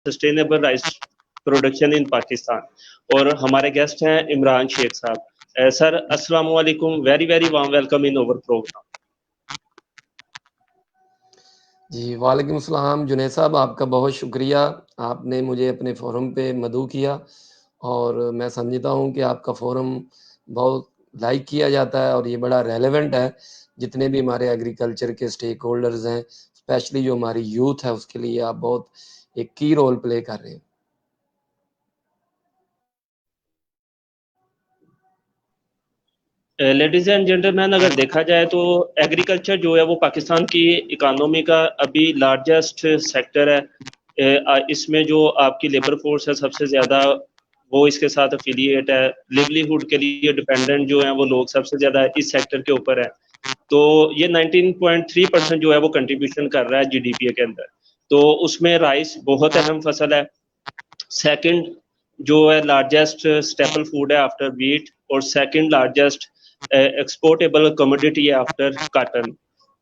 Sustainable rice production in Pakistan और हमारे guest हैं इमरान शेख साहब। सर अस्सलाम वालेकुम, very very warm welcome in over program. जी वालेकुम अस्सलाम जुनैद साहब, आपका बहुत शुक्रिया। आपने मुझे अपने फोरम पे मदऊ किया और मैं समझता हूँ कि आपका फोरम बहुत लाइक किया जाता है और ये बड़ा रेलेवेंट है। जितने भी हमारे एग्रीकल्चर के स्टेक होल्डर्स हैं, स्पेशली जो हमारी यूथ है, उसके लिए आप बहुत एक की रोल प्ले कर रहे हैं। लेडीज एंड जेंटलमैन, अगर देखा जाए तो एग्रीकल्चर जो है वो पाकिस्तान की इकोनॉमी का अभी लार्जेस्ट सेक्टर है। इसमें जो आपकी लेबर फोर्स है सबसे ज़्यादा वो इसके साथ अफिलिएट है। लिवलीहुड के लिए डिपेंडेंट जो है वो लोग सबसे ज़्यादा इस सेक्टर के ऊपर है। तो ये 19.3% जो है वो कंट्रीब्यूशन कर रहा है जीडीपी के अंदर। तो उसमें राइस बहुत अहम फसल है। सेकंड जो है लार्जेस्ट स्टेपल फूड है आफ्टर व्हीट, और सेकंड लार्जेस्ट एक्सपोर्टेबल कमोडिटी है आफ्टर काटन।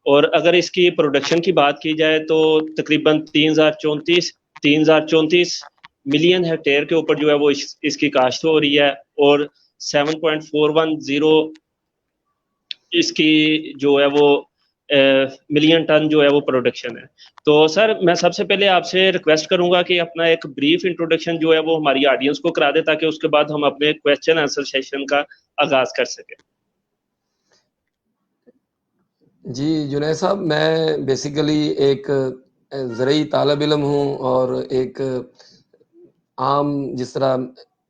और अगर इसकी प्रोडक्शन की बात की जाए तो तकरीबन 3034 मिलियन हेक्टेयर के ऊपर जो है वो इसकी काश्त हो रही है, और 7.410 इसकी जो है वो मिलियन टन जो है वो प्रोडक्शन है। तो सर मैं सबसे पहले आपसे रिक्वेस्ट करूंगा कि अपना एक ब्रीफ इंट्रोडक्शन जो है वो हमारी ऑडियंस को करा दे, ताकि उसके बाद हम अपने क्वेश्चन आंसर सेशन का आगाज कर सकें। जी जुनैद साहब, मैं बेसिकली एक ज़रई तालब इल्म हूँ और एक आम जिस तरह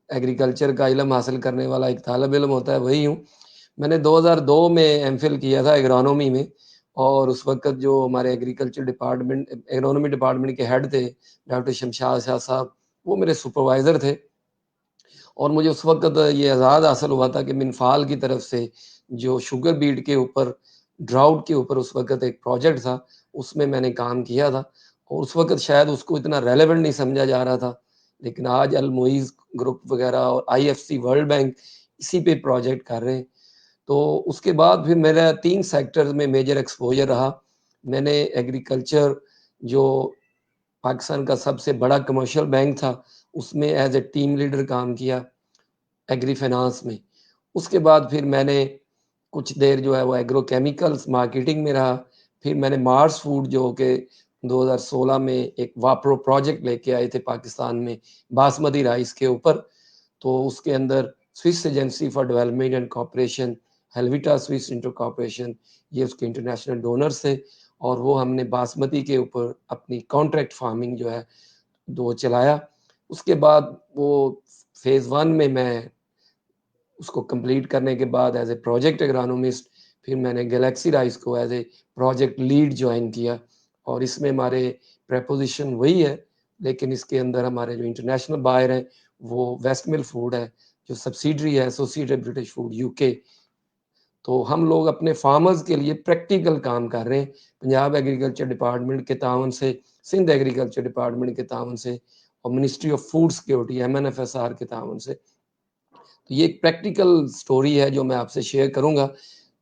एग्रीकल्चर का इल्म हासिल करने वाला एक तालब इल्म होता है वही हूँ। मैंने 2002 में एमफिल किया था एग्रोनॉमी में, और उस वक्त जो हमारे एग्रीकल्चर डिपार्टमेंट एग्रोनॉमी डिपार्टमेंट के हेड थे डॉक्टर शमशाद शाह साहब, वो मेरे सुपरवाइज़र थे। और मुझे उस वक्त ये एजाज़ हासिल हुआ था कि मिनफाल की तरफ से जो शुगर बीट के ऊपर ड्राउट के ऊपर उस वक्त एक प्रोजेक्ट था, उसमें मैंने काम किया था। और उस वक्त शायद उसको इतना रेलेवेंट नहीं समझा जा रहा था, लेकिन आज अल मुईज़ ग्रुप वगैरह और आईएफसी वर्ल्ड बैंक इसी पे प्रोजेक्ट कर रहे हैं। तो उसके बाद फिर मेरा 3 सेक्टर्स में मेजर एक्सपोजर रहा। मैंने एग्रीकल्चर जो पाकिस्तान का सबसे बड़ा कमर्शियल बैंक था, उसमें एज ए टीम लीडर काम किया एग्री फाइनेंस में। उसके बाद फिर मैंने कुछ देर जो है वो एग्रो केमिकल्स मार्केटिंग में रहा। फिर मैंने मार्स फूड जो कि 2016 में एक वाप्रो प्रोजेक्ट लेके आए थे पाकिस्तान में बासमती राइस के ऊपर। तो उसके अंदर Swiss agency for development and cooperation, Helvetas Swiss intercooperation, ये उसके इंटरनेशनल डोनर्स थे। और वो हमने बासमती के ऊपर अपनी कॉन्ट्रैक्ट फार्मिंग जो है वो चलाया। उसके बाद वो फेज़ 1 में मैं उसको कंप्लीट करने के बाद एज ए प्रोजेक्ट एग्रोनॉमिस्ट फिर मैंने गैलेक्सी राइस को as a project lead join किया। और इसमें हमारे प्रपोजिशन वही है, लेकिन इसके अंदर हमारे जो इंटरनेशनल बायर हैं वो वेस्ट मिल फूड है, जो सब्सिडरी है एसोसिएटेड ब्रिटिश फूड यूके। तो हम लोग अपने फार्मर्स के लिए प्रैक्टिकल काम कर रहे हैं, पंजाब एग्रीकल्चर डिपार्टमेंट के तावन से, सिंध एग्रीकल्चर डिपार्टमेंट के तावन से, और ministry of food security MNFSR के तावन से। तो ये एक प्रैक्टिकल स्टोरी है जो मैं आपसे शेयर करूंगा।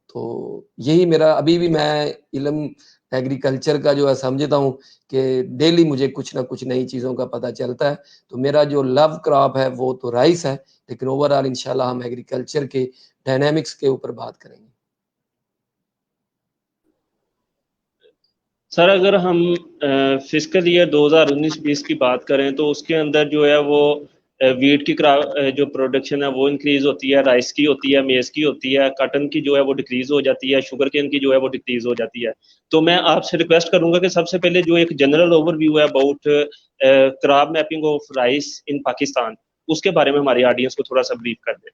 तो यही मेरा अभी भी मैं इल्म एग्रीकल्चर का जो है समझता हूँ कि डेली मुझे कुछ ना कुछ नई चीज़ों का पता चलता है। तो मेरा जो लव क्रॉप है वो तो राइस है, लेकिन ओवरऑल इंशाल्लाह हम एग्रीकल्चर के डायनामिक्स के ऊपर बात करेंगे। सर अगर हम फिजिकल ईयर 2019-20 की बात करें तो उसके अंदर जो है वो वीट की जो प्रोडक्शन है वो इंक्रीज होती है, राइस की होती है, मेज की होती है, कॉटन की जो है वो डिक्रीज हो जाती है, शुगर केन की जो है वो डिक्रीज हो जाती है। तो मैं आपसे रिक्वेस्ट करूंगा कि सबसे पहले जो एक जनरल ओवरव्यू है about crop mapping of rice in Pakistan, उसके बारे में हमारी ऑडियंस को थोड़ा सा ब्रीफ कर दें।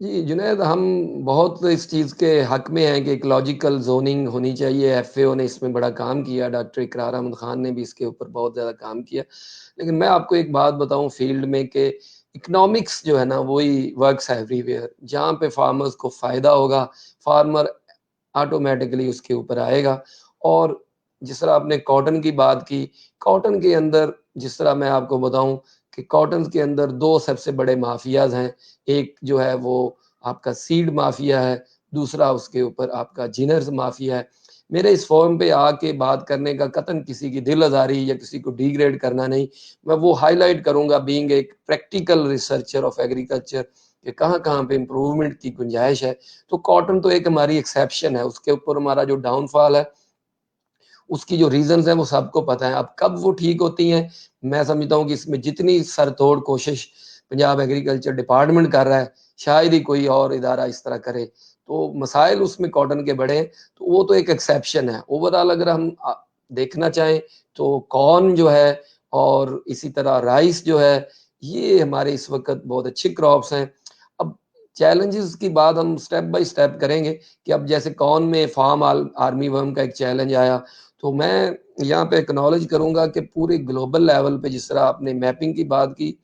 जी जुनैद, हम बहुत इस चीज़ के हक में हैं कि इकोलॉजिकल जोनिंग होनी चाहिए। FAO ने इसमें बड़ा काम किया, डॉक्टर इकरार अहमद खान ने भी इसके ऊपर बहुत ज़्यादा काम किया। लेकिन मैं आपको एक बात बताऊं फील्ड में कि इकोनॉमिक्स जो है ना वही वर्क्स एवरीवेयर। जहाँ पे फार्मर्स को फ़ायदा होगा, फार्मर ऑटोमेटिकली उसके ऊपर आएगा। और जिस तरह आपने कॉटन की बात की, कॉटन के अंदर जिस तरह मैं आपको बताऊं कि कॉटन के अंदर 2 सबसे बड़े माफियाज हैं। एक जो है वो आपका सीड माफिया है, दूसरा उसके ऊपर आपका जिनर्स माफिया है। मेरे इस फोरम पे आके बात करने का कतन किसी की दिल आजारी या किसी को डिग्रेड करना नहीं, मैं वो हाईलाइट करूंगा बीइंग एक प्रैक्टिकल रिसर्चर ऑफ एग्रीकल्चर कि कहाँ पे इम्प्रूवमेंट की गुंजाइश है। तो कॉटन तो एक हमारी एक्सेप्शन है, उसके ऊपर हमारा जो डाउनफॉल है, उसकी जो रीजंस है वो सबको पता है। अब कब वो ठीक होती हैं, मैं समझता हूँ कि इसमें जितनी सरतोड़ कोशिश पंजाब एग्रीकल्चर डिपार्टमेंट कर रहा है, शायद ही कोई और इदारा इस तरह करे। तो मसाइल उसमें कॉटन के बड़े हैं, तो वो तो एक एक्सेप्शन है। ओवरऑल अगर हम देखना चाहें तो कॉर्न जो है और इसी तरह राइस जो है, ये हमारे इस वक्त बहुत अच्छी क्रॉप्स हैं। अब चैलेंजेस की बात हम स्टेप बाय स्टेप करेंगे कि अब जैसे कॉर्न में फार्म आर्मी वर्म का एक चैलेंज आया, तो मैं यहाँ पे एक्नॉलेज करूंगा कि पूरे ग्लोबल लेवल पे जिस तरह आपने मैपिंग की बात की,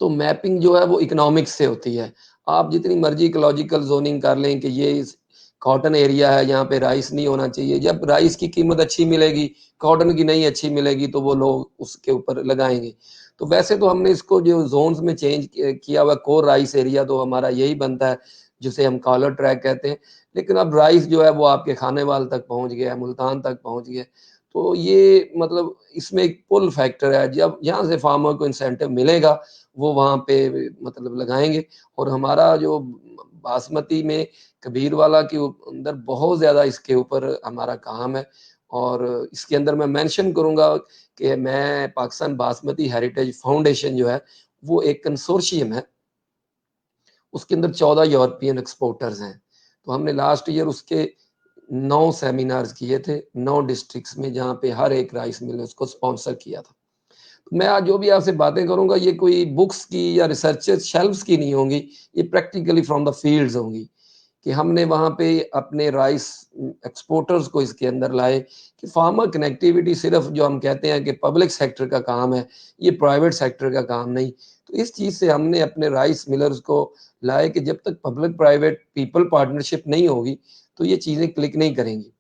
तो मैपिंग जो है वो इकोनॉमिक्स से होती है। आप जितनी मर्जी इकोलॉजिकल जोनिंग कर लें कि ये कॉटन एरिया है, यहाँ पे राइस नहीं होना चाहिए, जब राइस की कीमत अच्छी मिलेगी, कॉटन की नहीं अच्छी मिलेगी, तो वो लोग उसके ऊपर लगाएंगे। तो वैसे तो हमने इसको जो जोन्स में चेंज किया हुआ, कोर राइस एरिया तो हमारा यही बनता है जिसे हम कॉलर ट्रैक कहते हैं। लेकिन अब राइस जो है वो आपके खानेवाल तक पहुंच गया, मुल्तान तक पहुंच गया। तो ये मतलब इसमें एक पुल फैक्टर है, जब यहाँ से फार्मर को इंसेंटिव मिलेगा वो वहाँ पे मतलब लगाएंगे। और हमारा जो बासमती में कबीर वाला के अंदर बहुत ज्यादा इसके ऊपर हमारा काम है। और इसके अंदर मैं मेंशन करूंगा कि मैं पाकिस्तान बासमती हेरिटेज फाउंडेशन जो है वो एक कंसोर्शियम है, उसके अंदर 14 यूरोपियन एक्सपोर्टर्स हैं। तो हमने लास्ट ईयर उसके 9 सेमिनार्स किए थे 9 डिस्ट्रिक्ट्स में, जहाँ पे हर एक राइस मिल ने उसको स्पॉन्सर किया था। तो मैं आज जो भी आपसे बातें करूंगा ये कोई बुक्स की या रिसर्चर शेल्फ्स की नहीं होंगी, ये प्रैक्टिकली फ्रॉम द फील्ड्स होंगी कि हमने वहाँ पे अपने राइस एक्सपोर्टर्स को इसके अंदर लाए कि फार्मर कनेक्टिविटी सिर्फ जो हम कहते हैं कि पब्लिक सेक्टर का काम है, ये प्राइवेट सेक्टर का काम नहीं। तो इस चीज़ से हमने अपने राइस मिलर्स को लाए कि जब तक पब्लिक प्राइवेट पीपल पार्टनरशिप नहीं होगी तो ये चीज़ें क्लिक नहीं करेंगी।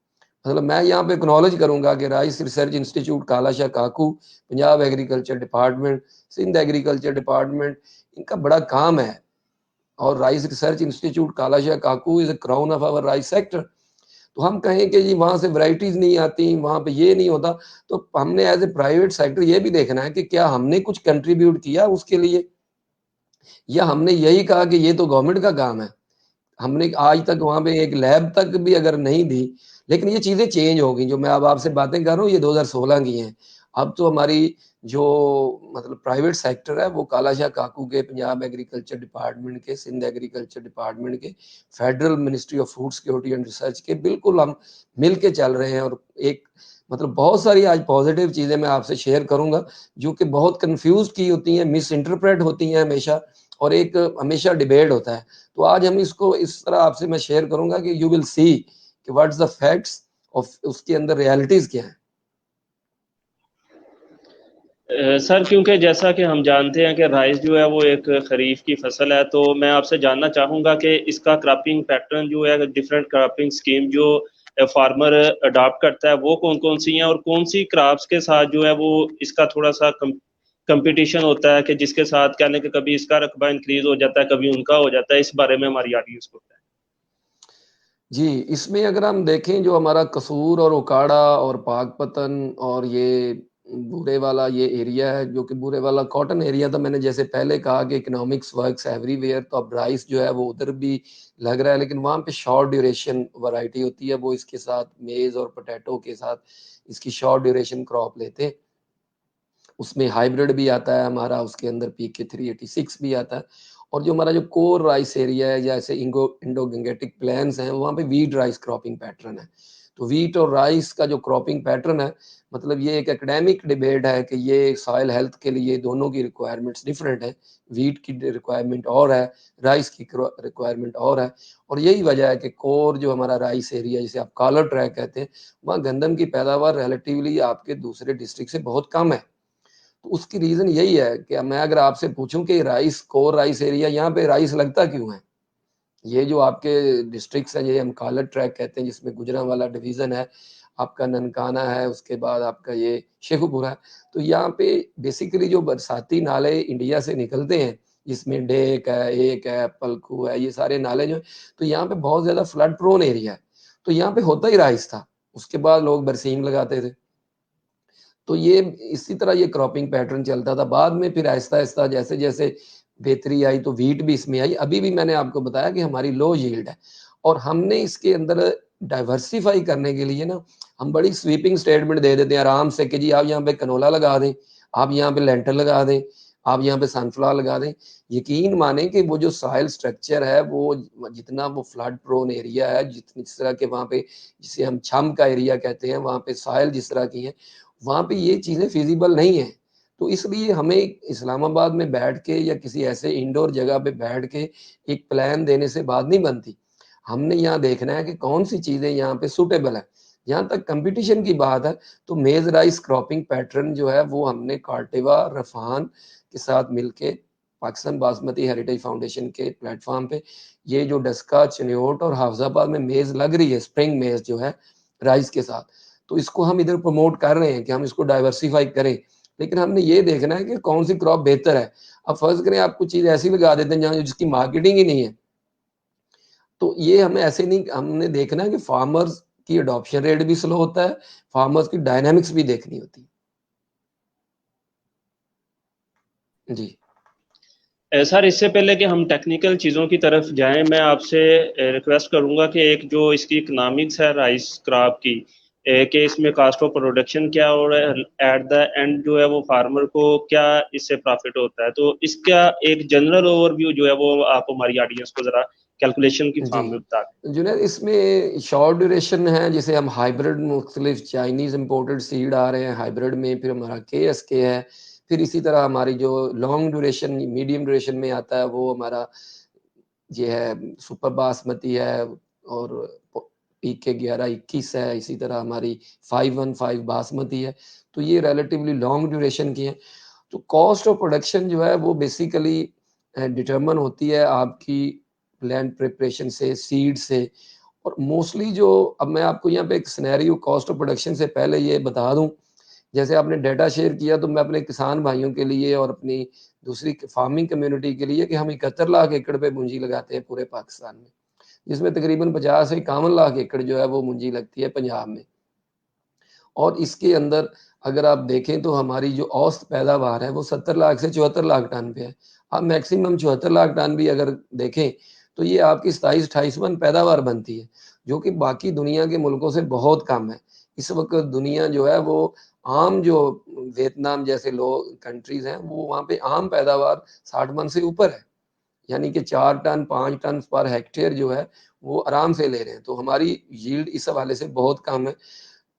मतलब मैं यहाँ पे एक्नॉलेज करूंगा कि rice research institute Kala Shah Kaku, Punjab agriculture department, Sindh agriculture department, इनका बड़ा काम है। और rice research institute Kala Shah Kaku is the crown of our rice sector. तो हम कहें कि जी वहां से वैरायटीज नहीं आती, वहां पे ये नहीं होता, तो हमने एज ए प्राइवेट सेक्टर ये भी देखना है कि क्या हमने कुछ कंट्रीब्यूट किया उसके लिए, या हमने यही कहा कि ये तो गवर्नमेंट का काम है। हमने आज तक वहां पे एक लैब तक भी अगर नहीं दी। लेकिन ये चीजें चेंज हो गई, जो मैं अब आपसे बातें कर रहा हूँ ये 2016 की हैं। अब तो हमारी जो मतलब प्राइवेट सेक्टर है वो काला शाह काकू के, पंजाब एग्रीकल्चर डिपार्टमेंट के, सिंध एग्रीकल्चर डिपार्टमेंट के, federal ministry of food security and research के, बिल्कुल हम मिल के चल रहे हैं। और एक मतलब बहुत सारी आज पॉजिटिव चीजें मैं आपसे शेयर करूंगा जो कि बहुत कंफ्यूज की होती हैं, मिस इंटरप्रेट होती हैं हमेशा, और एक हमेशा डिबेट होता है। तो आज हम इसको इस तरह आपसे मैं शेयर करूंगा कि यू विल सी कि व्हाट्स द फैक्ट्स ऑफ उसके अंदर रियलिटीज क्या है। सर, क्योंकि जैसा कि हम जानते हैं कि राइस जो है वो एक खरीफ की फसल है, तो मैं आपसे जानना चाहूँगा कि इसका क्रॉपिंग पैटर्न जो है, डिफरेंट क्रॉपिंग स्कीम जो फार्मर अडॉप्ट करता है वो कौन कौन सी हैं, और कौन सी क्रॉप्स के साथ जो है वो इसका थोड़ा सा कंपटीशन होता है कि जिसके साथ कहने कि कभी इसका रकबा इंक्रीज हो जाता है, कभी उनका हो जाता है। इस बारे में हमारी ऑडियंस को बताएं। जी, इसमें अगर हम देखें जो हमारा कसूर और उकाड़ा और पाकपतन और ये बूरे वाला ये एरिया है, जो कि बूरे वाला कॉटन एरिया था, मैंने जैसे पहले कहा कि इकोनॉमिक्स वर्क्स एवरीवेयर, तो अब राइस जो है वो उधर भी लग रहा है, लेकिन वहाँ पे शॉर्ट ड्यूरेशन वैरायटी होती है, वो इसके साथ मेज और पोटैटो के साथ इसकी शॉर्ट ड्यूरेशन क्रॉप लेते हैं। उसमें हाइब्रिड भी आता है हमारा, उसके अंदर PK 386 भी आता है। और जो हमारा जो कोर राइस एरिया है, जैसे इंडो गंगेटिक प्लेन्स हैं, वहाँ पे वीट राइस क्रॉपिंग पैटर्न है। तो वीट और राइस का जो क्रॉपिंग पैटर्न है, मतलब ये एक एकेडमिक डिबेट है कि ये सॉइल हेल्थ के लिए दोनों की रिक्वायरमेंट्स डिफरेंट है। वीट की रिक्वायरमेंट और है, राइस की रिक्वायरमेंट और है। और यही वजह है कि कोर जो हमारा राइस एरिया, जिसे आप कॉलर ट्रैक कहते हैं, वहाँ गंदम की पैदावार रिलेटिवली आपके दूसरे डिस्ट्रिक्ट से बहुत कम है। तो उसकी रीजन यही है कि मैं अगर आपसे पूछूं कि राइस कोर राइस एरिया, यहाँ पे राइस लगता क्यों है, ये जो आपके डिस्ट्रिक्ट्स हैं, ये हम कालर ट्रैक कहते हैं, जिसमें गुजरांवाला डिवीजन है, आपका ननकाना है, उसके बाद आपका ये शेखुपुरा है। तो यहाँ पे बेसिकली जो बरसाती नाले इंडिया से निकलते हैं, जिसमें डेक है, एक है, पलखू है, ये सारे नाले जो है, तो यहाँ पे बहुत ज्यादा फ्लड प्रोन एरिया है। तो यहाँ पे होता ही राइस था, उसके बाद लोग बरसीम लगाते थे। तो ये इसी तरह ये क्रॉपिंग पैटर्न चलता था। बाद में फिर आहिस्ता-आहिस्ता जैसे-जैसे बेहतरी आई तो व्हीट भी इसमें आई। अभी भी मैंने आपको बताया कि हमारी लो यील्ड है और हमने इसके अंदर डाइवर्सिफ़ाई करने के लिए ना हम बड़ी स्वीपिंग स्टेटमेंट दे देते हैं आराम से कि जी आप यहाँ पे कैनोला लगा दें, आप यहाँ पे लेंटिल लगा दें, आप यहाँ पे सनफ्लावर लगा दें। यकीन मानें कि वो जो सॉइल स्ट्रक्चर है वो जितना वो फ्लड प्रोन एरिया है, जिस तरह के वहाँ पे जिसे हम छम का एरिया कहते हैं, वहाँ पे सॉइल जिस तरह की है, वहाँ पे ये चीज़ें फिज़िबल नहीं है। तो इसलिए हमें इस्लामाबाद में बैठ के या किसी ऐसे इंडोर जगह पे बैठ के एक प्लान देने से बात नहीं बनती। हमने यहाँ देखना है कि कौन-सी चीज़ें यहाँ पे सूटेबल है। जहाँ तक कॉम्पिटिशन की बात है, तो मेज़ राइस क्रॉपिंग पैटर्न जो है वो हमने कार्टेवा, रफ़ान के साथ मिलके पाकिस्तान बासमती हेरिटेज फाउंडेशन के प्लेटफ़ॉर्म पे ये जो डस्का, चिन्योट और हाफ़िज़ाबाद में मेज़ लग रही है, स्प्रिंग मेज़ जो है राइस के साथ, तो इसको हम इधर प्रमोट कर रहे हैं कि हम इसको डाइवर्सिफ़ाई करें। लेकिन हमने ये देखना है कि कौन-सी क्रॉप बेहतर है। अब फ़र्ज़ करें आप कुछ चीज़ ऐसी लगा देते हैं जहाँ जिसकी मार्केटिंग ही नहीं है, तो ये हमें ऐसे नहीं हमने देखना है कि फार्मर्स की एडॉप्शन रेट भी स्लो होता है, फार्मर्स की डायनामिक्स भी देखनी होती है। जी। सर इससे पहले कि हम टेक्निकल चीज़ों की तरफ जाएं, मैं आपसे रिक्वेस्ट करूंगा कि एक जो इसकी इकोनॉमिक्स है राइस क्रॉप की, कि इसमें कास्ट ऑफ प्रोडक्शन क्या और एट द एंड जो है वो फार्मर को क्या इससे प्रॉफिट होता है, तो इसका एक जनरल ओवरव्यू जो है वो आप हमारी ऑडियंस को ज़रा कैलकुलेशन की जी। फॉर्म में बता दें। जुनैद इसमें शॉर्ट ड्यूरेशन है, जैसे हम हाइब्रिड मुख्तलिफ चाइनीज़ इम्पोर्टेड सीड आ रहे हैं हाइब्रिड में, फिर हमारा केएसके है, फिर इसी तरह हमारी जो लॉन्ग ड्यूरेशन, मीडियम ड्यूरेशन में आता है वो हमारा ये है सुपर बासमती है और पीके 11-21 है, इसी तरह हमारी 515 बासमती है। तो ये रिलेटिवली लॉन्ग ड्यूरेशन की हैं। तो कॉस्ट ऑफ प्रोडक्शन जो है वो बेसिकली डिटरमिन होती है आपकी लैंड प्रिपरेशन से, सीड से और मोस्टली जो अब मैं आपको यहाँ पे एक सिनेरियो कॉस्ट ऑफ प्रोडक्शन से पहले ये बता दूँ, जैसे आपने डाटा शेयर किया तो मैं अपने किसान भाइयों के लिए और अपनी दूसरी फार्मिंग कम्युनिटी के लिए कि हम 71 लाख एकड़ पे पूंजी लगाते हैं पूरे पाकिस्तान में, जिसमें तकरीबन 50 से 51 लाख एकड़ जो है वो पूंजी लगती है पंजाब में। और इसके अंदर अगर आप देखें तो हमारी जो औसत पैदावार है वो 70 लाख से 74 लाख टन पे है। अब मैक्सिमम 74 लाख टन भी अगर देखें तो ये आपकी 27-28 मन पैदावार बनती है, जो कि बाकी दुनिया के मुल्कों से बहुत कम है। इस वक़्त दुनिया जो है वो आम जो वियतनाम जैसे लोग कंट्रीज़ हैं वो वहाँ पे आम पैदावार 60 मन से ऊपर है। यानी कि 4 टन 5 टन पर हेक्टेयर जो है वो आराम से ले रहे हैं। तो हमारी यील्ड इस हवाले से बहुत कम है।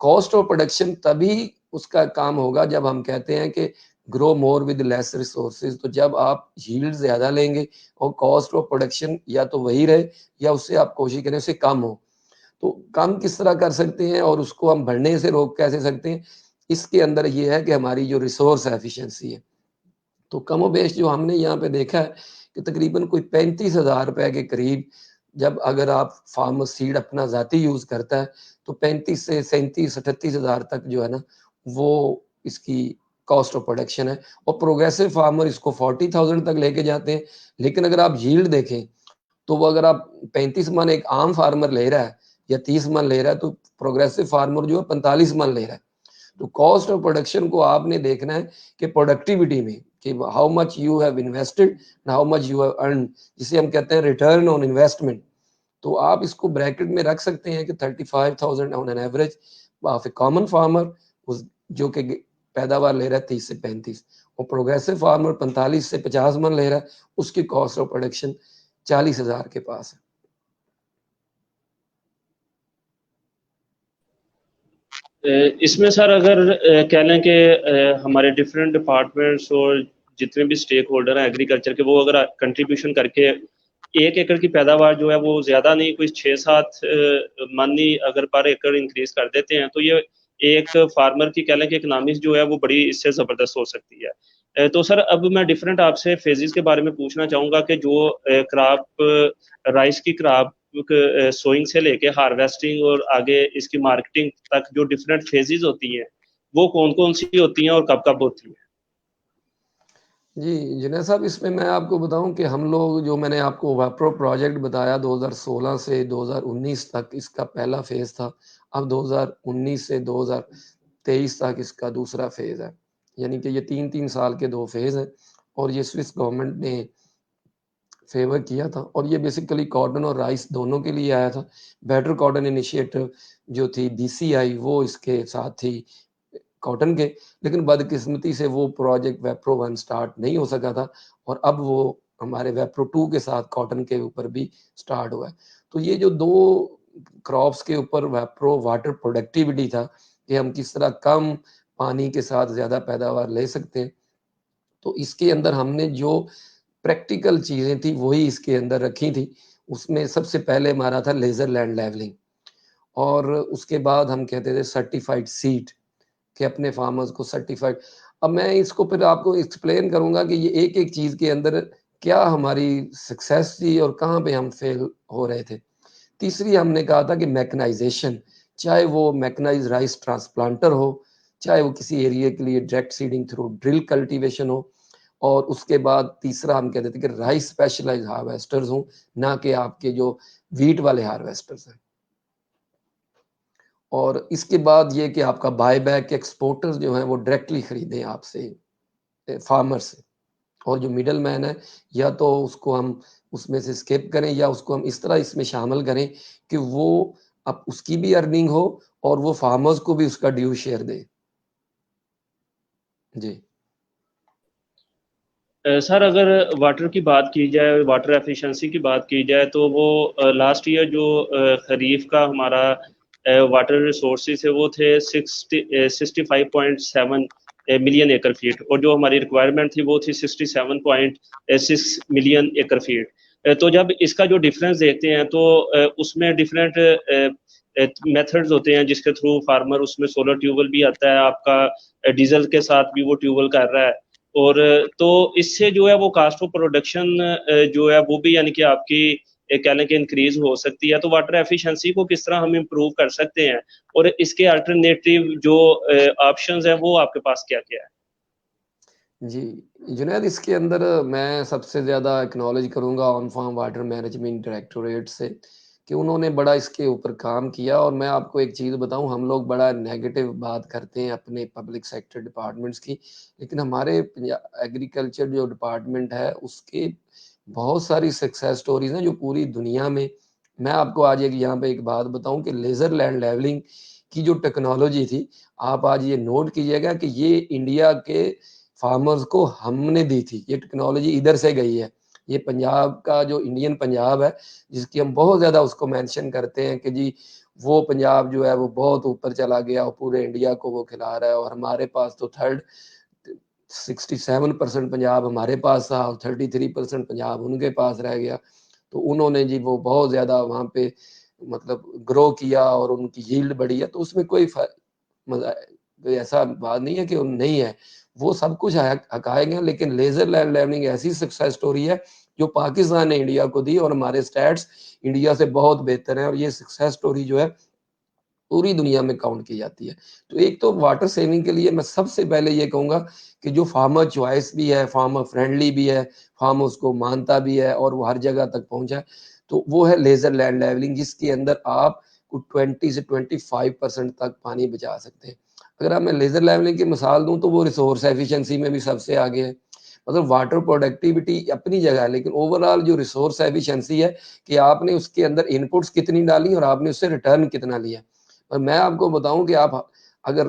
कॉस्ट ऑफ प्रोडक्शन तभी उसका काम होगा जब हम कहते हैं कि grow more with less resources, तो जब आप यील्ड ज़्यादा लेंगे और कॉस्ट ऑफ प्रोडक्शन या तो वही रहे या उससे आप कोशिश करें उससे कम हो। तो कम किस तरह कर सकते हैं और उसको हम बढ़ने से रोक कैसे सकते हैं? इसके अंदर ये है कि हमारी जो रिसोर्स एफिशिएंसी है, तो कमोबेश जो हमने यहाँ पे देखा है कि तकरीबन कोई 35,000 रुपए के करीब जब अगर आप फार्मर सीड अपना ज़ाती यूज़ करता है, तो 35 से 37-38,000 तक जो है ना, वो इसकी कॉस्ट ऑफ प्रोडक्शन है और प्रोग्रेसिव फार्मर इसको 40,000 तक लेके जाते हैं। लेकिन अगर आप यील्ड देखें, तो वो अगर आप 35 मन एक आम फार्मर ले रहा है या 30 मन ले रहा है, तो प्रोग्रेसिव फार्मर जो है 45 मन ले रहा है। तो कॉस्ट ऑफ प्रोडक्शन को आपने देखना है कि प्रोडक्टिविटी में कि how much you have invested and how much you have earn, जिसे हम कहते हैं रिटर्न ऑन इन्वेस्टमेंट। तो आप इसको ब्रैकेट में रख सकते हैं कि 35,000 on an average of A common farmer उस जो कि पैदावार ले रहा है 30 से 35 और प्रोग्रेसिव फार्मर 45 से 50 मन ले रहा है, उसकी कॉस्ट ऑफ प्रोडक्शन 40,000 के पास है। इसमें सर अगर कह लें कि हमारे डिफरेंट डिपार्टमेंट्स और जितने भी स्टेक होल्डर हैं एग्रीकल्चर के, वो अगर कंट्रीब्यूशन करके 1 एकड़ की पैदावार जो है वो ज़्यादा नहीं, कोई 6-7 मन ही अगर पर एकड़ इंक्रीज कर देते हैं, तो ये एक फार्मर की कह लें कि इकनॉमिक्स जो है वो बड़ी इससे ज़बरदस्त हो सकती है। तो सर अब मैं डिफरेंट आपसे फेजेस के बारे में पूछना चाहूँगा कि जो क्रॉप राइस की क्रॉप सोइंग से लेके हार्वेस्टिंग और आगे इसकी मार्केटिंग तक जो डिफरेंट फेजेस होती हैं, वो कौन कौन सी होती हैं और कब कब होती हैं? जी, जुनैद साहब इसमें मैं आपको बताऊँ कि हम लोग जो मैंने आपको वाइप्रो प्रोजेक्ट बताया 2016 से 2019 तक इसका पहला फ़ेज़ था। अब 2019 से 2023 तक इसका दूसरा फेज़ है, यानी कि ये 3-3 साल के 2 फेज़ हैं और ये स्विस गवर्नमेंट ने फेवर किया था और ये बेसिकली कॉटन और राइस दोनों के लिए आया था। बेटर कॉटन इनिशिएटिव जो थी बीसीआई वो इसके साथ थी कॉटन के, लेकिन बदकिस्मती से वो प्रोजेक्ट वेप्रो 1 स्टार्ट नहीं हो सका था और अब वो हमारे वेप्रो 2 के साथ कॉटन के ऊपर भी स्टार्ट हुआ है। तो ये जो 2 क्रॉप्स के ऊपर वेप्रो वाटर प्रोडक्टिविटी था कि हम किस तरह कम पानी के साथ ज़्यादा पैदावार ले सकते हैं। तो इसके अंदर हमने जो प्रैक्टिकल चीज़ें थी वही इसके अंदर रखी थी। उसमें सबसे पहले हमारा था लेज़र लैंड लेवलिंग और उसके बाद हम कहते थे सर्टिफाइड सीड कि अपने फार्मर्स को सर्टिफाइड। अब मैं इसको फिर आपको एक्सप्लेन करूँगा कि ये एक-एक चीज़ के अंदर क्या हमारी सक्सेस थी और कहाँ पे हम फेल हो रहे थे। तीसरी हमने कहा था कि मैकेनाइज़ेशन, चाहे वो मैकेनाइज़्ड राइस ट्रांसप्लांटर हो, चाहे वो किसी एरिया के लिए direct seeding through drill cultivation हो और उसके बाद तीसरा हम कहते थे कि राइस स्पेशलाइज्ड हार्वेस्टर्स हों, ना कि आपके जो व्हीट वाले हार्वेस्टर्स हैं। और इसके बाद ये कि आपका बायबैक एक्सपोर्टर्स जो हैं वो डायरेक्टली खरीदें आपसे फार्मर से और जो मिडल मैन है या तो उसको हम उसमें से स्किप करें या उसको हम इस तरह इसमें शामिल करें कि वो अब उसकी भी अर्निंग हो और वो फार्मर्स को भी उसका ड्यू शेयर दे। जी। सर अगर वाटर की बात की जाए, वाटर एफिशिएंसी की बात की जाए तो वो लास्ट ईयर जो खरीफ का हमारा वाटर रिसोर्सेज है वो थे 65.7 मिलियन एकड़ फीट और जो हमारी रिक्वायरमेंट थी वो थी 67.6 मिलियन एकड़ फीट। तो जब इसका जो डिफरेंस देखते हैं तो उसमें डिफरेंट मेथड्स होते हैं जिसके थ्रू फार्मर उसमें सोलर ट्यूबवेल भी आता है, आपका डीजल के साथ भी वो ट्यूबवेल कर रहा है और तो इससे जो है वो कास्ट ऑफ प्रोडक्शन जो है वो भी यानी कि आपकी कह लें कि इंक्रीज हो सकती है। तो वाटर एफिशिएंसी को किस तरह हम इम्प्रूव कर सकते हैं और इसके अल्टरनेटिव जो ऑप्शंस हैं वो आपके पास क्या क्या है? जी, जुनैद इसके अंदर मैं सबसे ज़्यादा एक्नॉलेज करूँगा on farm water management directorate से कि उन्होंने बड़ा इसके ऊपर काम किया और मैं आपको एक चीज़ बताऊँ, हम लोग बड़ा नेगेटिव बात करते हैं अपने पब्लिक सेक्टर डिपार्टमेंट्स की, लेकिन हमारे एग्रीकल्चर जो डिपार्टमेंट है उसके बहुत सारी सक्सेस स्टोरीज़ हैं जो पूरी दुनिया में। मैं आपको आज एक यहाँ पे एक बात बताऊँ कि लेज़र लैंड लेवलिंग की जो टेक्नोलॉजी थी, आप आज ये नोट कीजिएगा कि ये इंडिया के फार्मर्स को हमने दी थी। ये टेक्नोलॉजी इधर से गई है। ये पंजाब का जो इंडियन पंजाब है, जिसकी हम बहुत ज़्यादा उसको मेंशन करते हैं कि जी वो पंजाब जो है वो बहुत ऊपर चला गया और पूरे इंडिया को वो खिला रहा है और हमारे पास तो 67% पंजाब हमारे पास था और 33% पंजाब उनके पास रह गया। तो उन्होंने जी वो बहुत ज़्यादा वहाँ पे मतलब ग्रो किया और उनकी यील्ड बढ़ी है। तो उसमें कोई मज़ा कोई ऐसा बात नहीं है कि नहीं है। वो सब कुछ है हक़ाइक़ हैं, लेकिन लेज़र लैंड लर्निंग ऐसी सक्सेस स्टोरी है जो पाकिस्तान ने इंडिया को दी और हमारे स्टैट्स इंडिया से बहुत बेहतर हैं और ये सक्सेस स्टोरी जो है पूरी दुनिया में काउंट की जाती है। तो एक तो वाटर सेविंग के लिए मैं सबसे पहले ये कहूँगा कि जो फार्मर चॉइस भी है, फार्मर फ्रेंडली भी है, फार्मर उसको मानता भी है और वो हर जगह तक पहुँचा है, तो वो है लेज़र लैंड लेवलिंग जिसके अंदर आप कुछ 20 से 25% तक पानी बचा सकते हैं। अगर अब मैं लेज़र लेवलिंग की मिसाल दूँ तो वो रिसोर्स एफिशिएंसी में भी सबसे आगे है। मतलब वाटर प्रोडक्टिविटी अपनी जगह है, लेकिन ओवरऑल जो रिसोर्स एफिशिएंसी है कि आपने उसके अंदर इनपुट्स कितनी डाली और आपने उससे रिटर्न कितना लिया। और मैं आपको बताऊँ कि आप अगर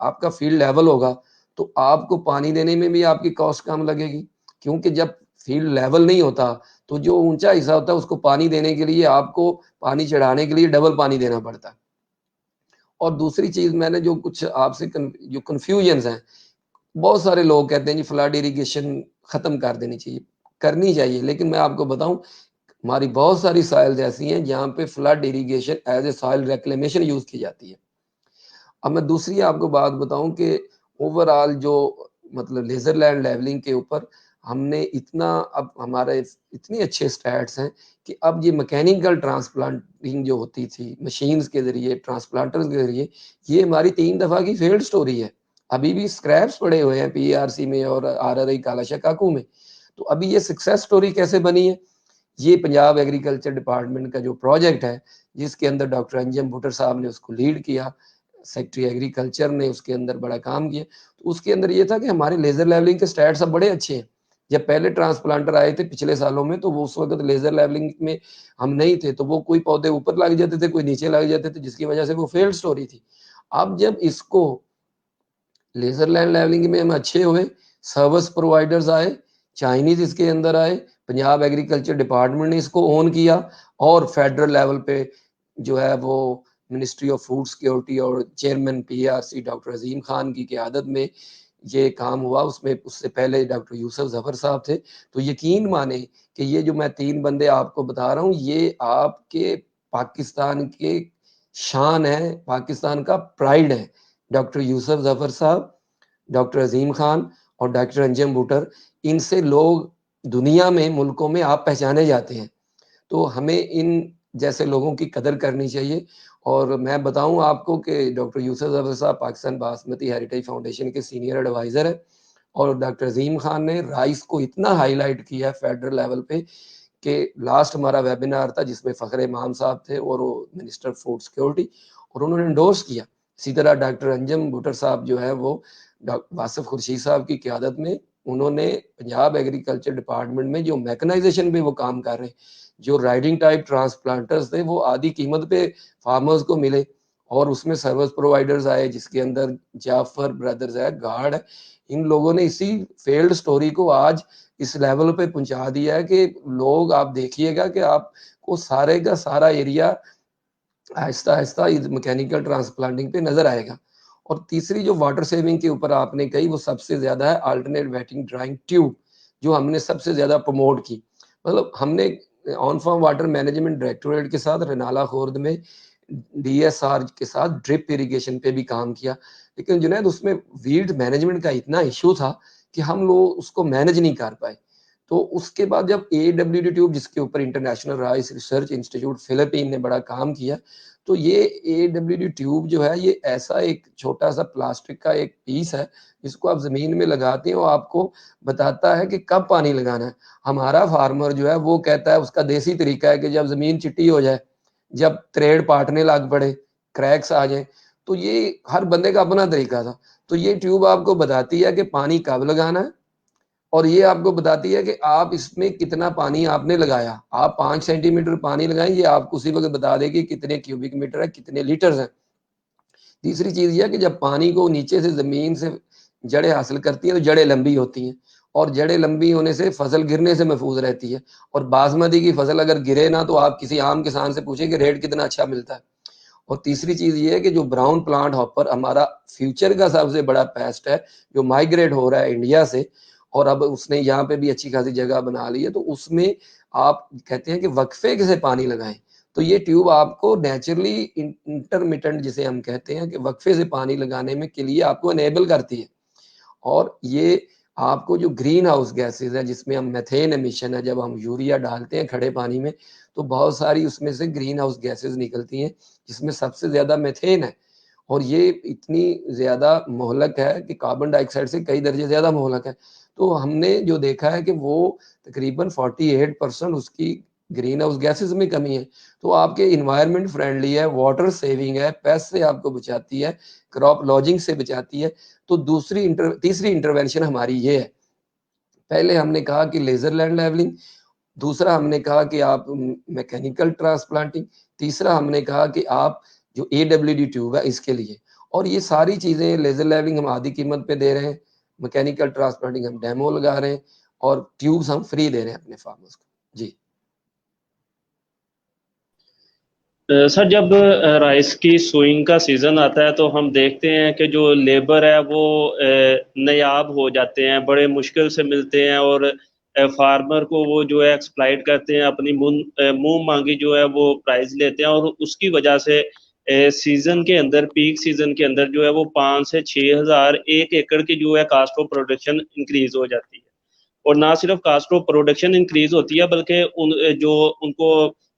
आपका फील्ड लेवल होगा, तो आपको पानी देने में भी आपकी कॉस्ट कम लगेगी। क्योंकि जब फील्ड लेवल नहीं होता, तो जो ऊँचा हिस्सा होता है उसको पानी देने के लिए आपको पानी चढ़ाने के लिए डबल पानी देना पड़ता है। और दूसरी चीज़ मैंने जो कुछ आपसे जो कन्फ्यूजन्स हैं, बहुत सारे लोग कहते हैं जी फ्लड इरिगेशन खत्म कर देनी चाहिए। करनी चाहिए, लेकिन मैं आपको बताऊँ हमारी बहुत सारी सॉइल्स ऐसी हैं जहाँ पे flood irrigation as a soil reclamation use की जाती है। अब मैं दूसरी आपको बात बताऊँ कि ओवरऑल जो मतलब लेज़र लैंड लेवलिंग के ऊपर हमने इतना अब हमारे इतने अच्छे स्टैट्स हैं कि अब ये मैकेनिकल ट्रांसप्लांटिंग जो होती थी मशीन्स के ज़रिए, ट्रांसप्लांटर्स के ज़रिए, ये हमारी 3 दफ़ा की फेल्ड स्टोरी है। अभी भी स्क्रैप्स पड़े हुए हैं पीआरसी में और आरआरआई काला शकाकू में। तो अभी ये सक्सेस स्टोरी कैसे बनी है? ये पंजाब एग्रीकल्चर डिपार्टमेंट का जो प्रोजेक्ट है, जिसके अंदर डॉक्टर अंजम भुट्टर साहब ने उसको लीड किया, सेक्रेटरी एग्रीकल्चर ने उसके अंदर बड़ा काम किया। तो उसके अंदर ये था कि हमारे लेजर लेवलिंग के स्टैट्स अब बड़े अच्छे हैं। जब पहले ट्रांसप्लांटर आए थे पिछले सालों में, तो वो उस वक्त लेजर लेवलिंग में हम नहीं थे, तो वो कोई पौधे ऊपर लग जाते थे, कोई नीचे लग जाते थे, जिसकी वजह से वो फेल्ड स्टोरी थी। अब जब इसको लेजर लैंड लेवलिंग में हम अच्छे हुए, सर्विस प्रोवाइडर्स आए, चाइनीज इसके अंदर आए, पंजाब एग्रीकल्चर डिपार्टमेंट ने इसको ओन किया, और फेडरल लेवल पे जो है वो मिनिस्ट्री ऑफ फूड सिक्योरिटी और चेयरमैन पीआरसी डॉक्टर अजीम खान की क़यादत में ये काम हुआ। उसमें उससे पहले डॉक्टर यूसुफ जफर साहब थे। तो यकीन माने कि ये जो मैं 3 बंदे आपको बता रहा हूँ, ये आपके पाकिस्तान के शान है, पाकिस्तान का प्राइड है। डॉक्टर यूसुफ जफर साहब, डॉक्टर अजीम खान और डॉक्टर अंजम भुट्टर, इनसे लोग दुनिया में, मुल्कों में आप पहचाने जाते हैं। तो हमें इन जैसे लोगों की कदर करनी चाहिए। और मैं बताऊं आपको कि डॉक्टर यूसुफ जफर साहब पाकिस्तान बासमती हेरिटेज फाउंडेशन के सीनियर एडवाइजर है, और डॉक्टर अजीम खान ने राइस को इतना हाईलाइट किया फेडरल लेवल पे कि लास्ट हमारा वेबिनार था जिसमें फ़खर इमाम साहब थे और वो मिनिस्टर फूड सिक्योरिटी, और उन्होंने एंडोर्स किया। इसी तरह डॉक्टर अंजम भुट्टर साहब जो है वो वासिफ खुर्शीद साहब की क़यादत में उन्होंने पंजाब एग्रीकल्चर डिपार्टमेंट में जो मैकेनाइजेशन पे वो काम कर रहे हैं, जो राइडिंग टाइप ट्रांसप्लांटर्स थे वो आधी कीमत पे फार्मर्स को मिले, और उसमें सर्विस प्रोवाइडर्स आए जिसके अंदर जाफर ब्रदर्स है, गार्ड है। इन लोगों ने इसी फेल्ड स्टोरी को आज इस लेवल पे पहुंचा दिया है कि लोग, आप देखिएगा कि आपको सारे का सारा एरिया आहिस्ता आहिस्ता इस मैकेनिकल ट्रांसप्लांटिंग पे नजर आएगा। और तीसरी जो वाटर सेविंग के ऊपर आपने कही, वो सबसे ज्यादा है अल्टरनेट वेटिंग ड्राइंग ट्यूब, जो हमने सबसे ज्यादा प्रमोट की। मतलब हमने on farm water management directorate के साथ रनाला खुर्द में डीएसआर के साथ ड्रिप इरिगेशन पे भी काम किया, लेकिन जुनैद उसमें वीड मैनेजमेंट का इतना इशू था कि हम लोग उसको मैनेज नहीं कर पाए। तो उसके बाद जब AWD ट्यूब, जिसके ऊपर international rice research institute Philippine ने बड़ा काम किया, तो ये AWD ट्यूब जो है, ये ऐसा एक छोटा सा प्लास्टिक का एक पीस है जिसको आप जमीन में लगाते हैं, वो आपको बताता है कि कब पानी लगाना है। हमारा फार्मर जो है वो कहता है, उसका देसी तरीका है कि जब जमीन चिट्टी हो जाए, जब त्रेड़ पाटने लग पड़े, क्रैक्स आ जाए, तो ये हर बंदे का अपना तरीका था। तो ये ट्यूब आपको बताती है कि पानी कब लगाना है, और ये आपको बताती है कि आप इसमें कितना पानी आपने लगाया। आप 5 सेंटीमीटर पानी लगाएं, ये आपको उसी वक्त बता देगी कितने क्यूबिक मीटर है, कितने लीटर्स हैं। तीसरी चीज ये है कि जब पानी को नीचे से जमीन से जड़ें हासिल करती हैं, तो जड़ें लंबी होती हैं, और जड़ें लंबी होने से फसल गिरने से महफूज रहती है। और बासमती की फसल अगर गिरे ना, तो आप किसी आम किसान से पूछें कि रेट कितना अच्छा मिलता है। और तीसरी चीज ये है कि जो ब्राउन प्लांट हॉपर हमारा फ्यूचर का सबसे बड़ा पेस्ट है, जो माइग्रेट हो रहा है इंडिया से, और अब उसने यहाँ पे भी अच्छी खासी जगह बना ली है, तो उसमें आप कहते हैं कि वक्फे से पानी लगाएं। तो ये ट्यूब आपको नेचुरली इंटरमिटेंट, जिसे हम कहते हैं कि वक्फे से पानी लगाने में के लिए आपको एनेबल करती है। और ये आपको जो ग्रीन हाउस गैसेज है, जिसमें हम मेथेन एमिशन है, जब हम यूरिया डालते हैं खड़े पानी में, तो बहुत सारी उसमें से ग्रीन हाउस गैसेज निकलती हैं, जिसमें सबसे ज्यादा मेथेन है। और ये इतनी ज्यादा मोहलक है कि कार्बन डाइऑक्साइड से कई दर्जे ज्यादा मोहलक है। तो हमने जो देखा है कि वो तकरीबन 48% उसकी ग्रीन हाउस गैसेज में कमी है। तो आपके इन्वायरमेंट फ्रेंडली है, वाटर सेविंग है, पेस्ट से आपको बचाती है, क्रॉप लॉजिंग से बचाती है। तो तीसरी इंटरवेंशन हमारी ये है। पहले हमने कहा कि लेजर लैंड लेवलिंग, दूसरा हमने कहा कि आप मैकेनिकल ट्रांसप्लांटिंग, तीसरा हमने कहा कि आप जो AWD ट्यूब है इसके लिए। और ये सारी चीजें, लेजर लेवलिंग हम आधी कीमत पे दे रहे हैं, मैकेनिकल ट्रांसप्लांटिंग हम डेमो लगा रहे हैं, और ट्यूब्स हम फ्री दे रहे हैं अपने फार्मर्स को। जी सर, जब राइस की सोइंग का सीज़न आता है तो हम देखते हैं कि जो लेबर है वो नायाब हो जाते हैं, बड़े मुश्किल से मिलते हैं, और फार्मर को वो जो है एक्सप्लॉइट करते हैं, अपनी मुंह मांगी जो है वो प्राइस लेते हैं, और उसकी वजह से सीज़न के अंदर, पीक सीज़न के अंदर जो है वो 5 से 6 हज़ार एक एकड़ की जो है कास्ट ऑफ प्रोडक्शन इंक्रीज हो जाती है। और ना सिर्फ कास्ट ऑफ प्रोडक्शन इंक्रीज होती है, बल्कि जो उनको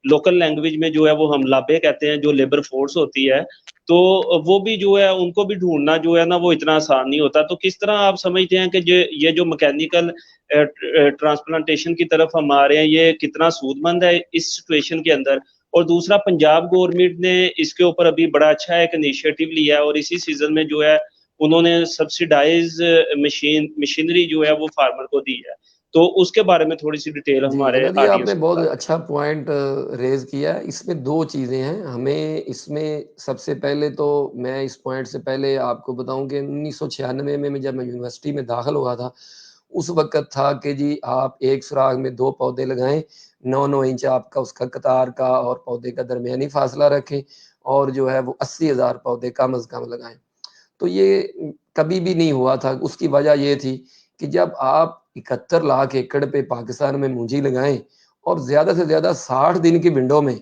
लोकल लैंग्वेज में जो है वो हम लाभे कहते हैं, जो लेबर फोर्स होती है, तो वो भी जो है उनको भी ढूंढना जो है ना वो इतना आसान नहीं होता। तो किस तरह आप समझते हैं कि ये जो मैकेनिकल ट्रांसप्लांटेशन की तरफ हम आ रहे हैं, ये कितना सूदमंद है इस सिचुएशन के अंदर? और दूसरा, पंजाब गवर्नमेंट ने इसके ऊपर अभी बड़ा अच्छा एक इनिशिएटिव लिया है, और इसी सीजन में जो है उन्होंने सब्सिडाइज मशीनरी जो है वो फार्मर को दी है। तो उसके बारे में थोड़ी सी डिटेल जी, हमारे जुनैद, ये ऑडियंस आपने को बहुत बता दें। अच्छा पॉइंट रेज़ किया है। इसमें 2 चीज़ें हैं। हमें इसमें सबसे पहले तो मैं इस पॉइंट से पहले आपको बताऊँ कि 1996 में जब मैं यूनिवर्सिटी में दाखिल हुआ था, उस वक़्त था कि जी आप एक सुराख में 2 पौधे लगाएँ, 9-9 इंच आपका उसका कतार का और पौधे का दरमियानी फ़ासला रखें और जो है वो 80,000 पौधे कम से कम लगाएँ। तो ये कभी भी नहीं हुआ था। उसकी वजह ये थी कि जब आप 71 लाख एकड़ पे पाकिस्तान में मूंजी लगाएँ और ज़्यादा से ज़्यादा 60 दिन की विंडो में,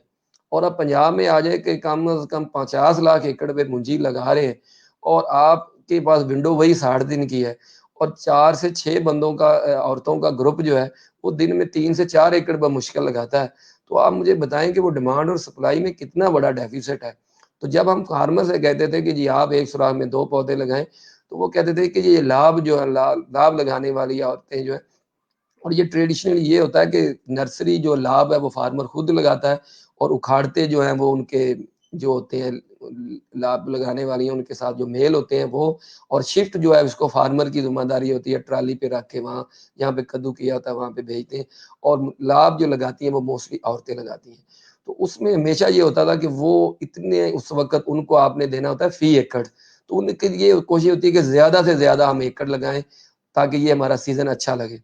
और अब पंजाब में आ जाए कि कम से कम 50 लाख एकड़ पे मूंजी लगा रहे हैं और आपके पास विंडो वही 60 दिन की है और 4 से 6 बंदों का औरतों का ग्रुप जो है, वो दिन में 3 से 4 एकड़ बमुश्किल लगाता है। तो आप मुझे बताएँ कि वो डिमांड और सप्लाई में कितना बड़ा डेफ़िसिट है। तो जब हम फार्मर से कहते थे कि जी आप एक सुराख में 2 पौधे लगाएँ, तो वो कहते थे कि ये लाभ जो है लाभ लगाने वाली औरतें जो हैं, और ये ट्रेडिशनली ये होता है कि नर्सरी जो लाभ है वो फार्मर खुद लगाता है और उखाड़ते जो हैं वो उनके जो होते हैं लाभ लगाने वाली हैं उनके साथ जो मेल होते हैं वो, और शिफ्ट जो है उसको फार्मर की ज़िम्मेदारी होती है, ट्राली पे रख के वहाँ जहाँ पे कद्दू किया होता है वहाँ पे भेजते हैं, और लाभ जो लगाती हैं वो मोस्टली औरतें लगाती हैं। तो उसमें हमेशा ये होता था कि वो इतने उस वक़्त उनको आपने देना होता है फ़ी एकड़, तो उनके लिए कोशिश होती है कि ज़्यादा से ज़्यादा हम एकड़ लगाएँ ताकि ये हमारा सीज़न अच्छा लगे।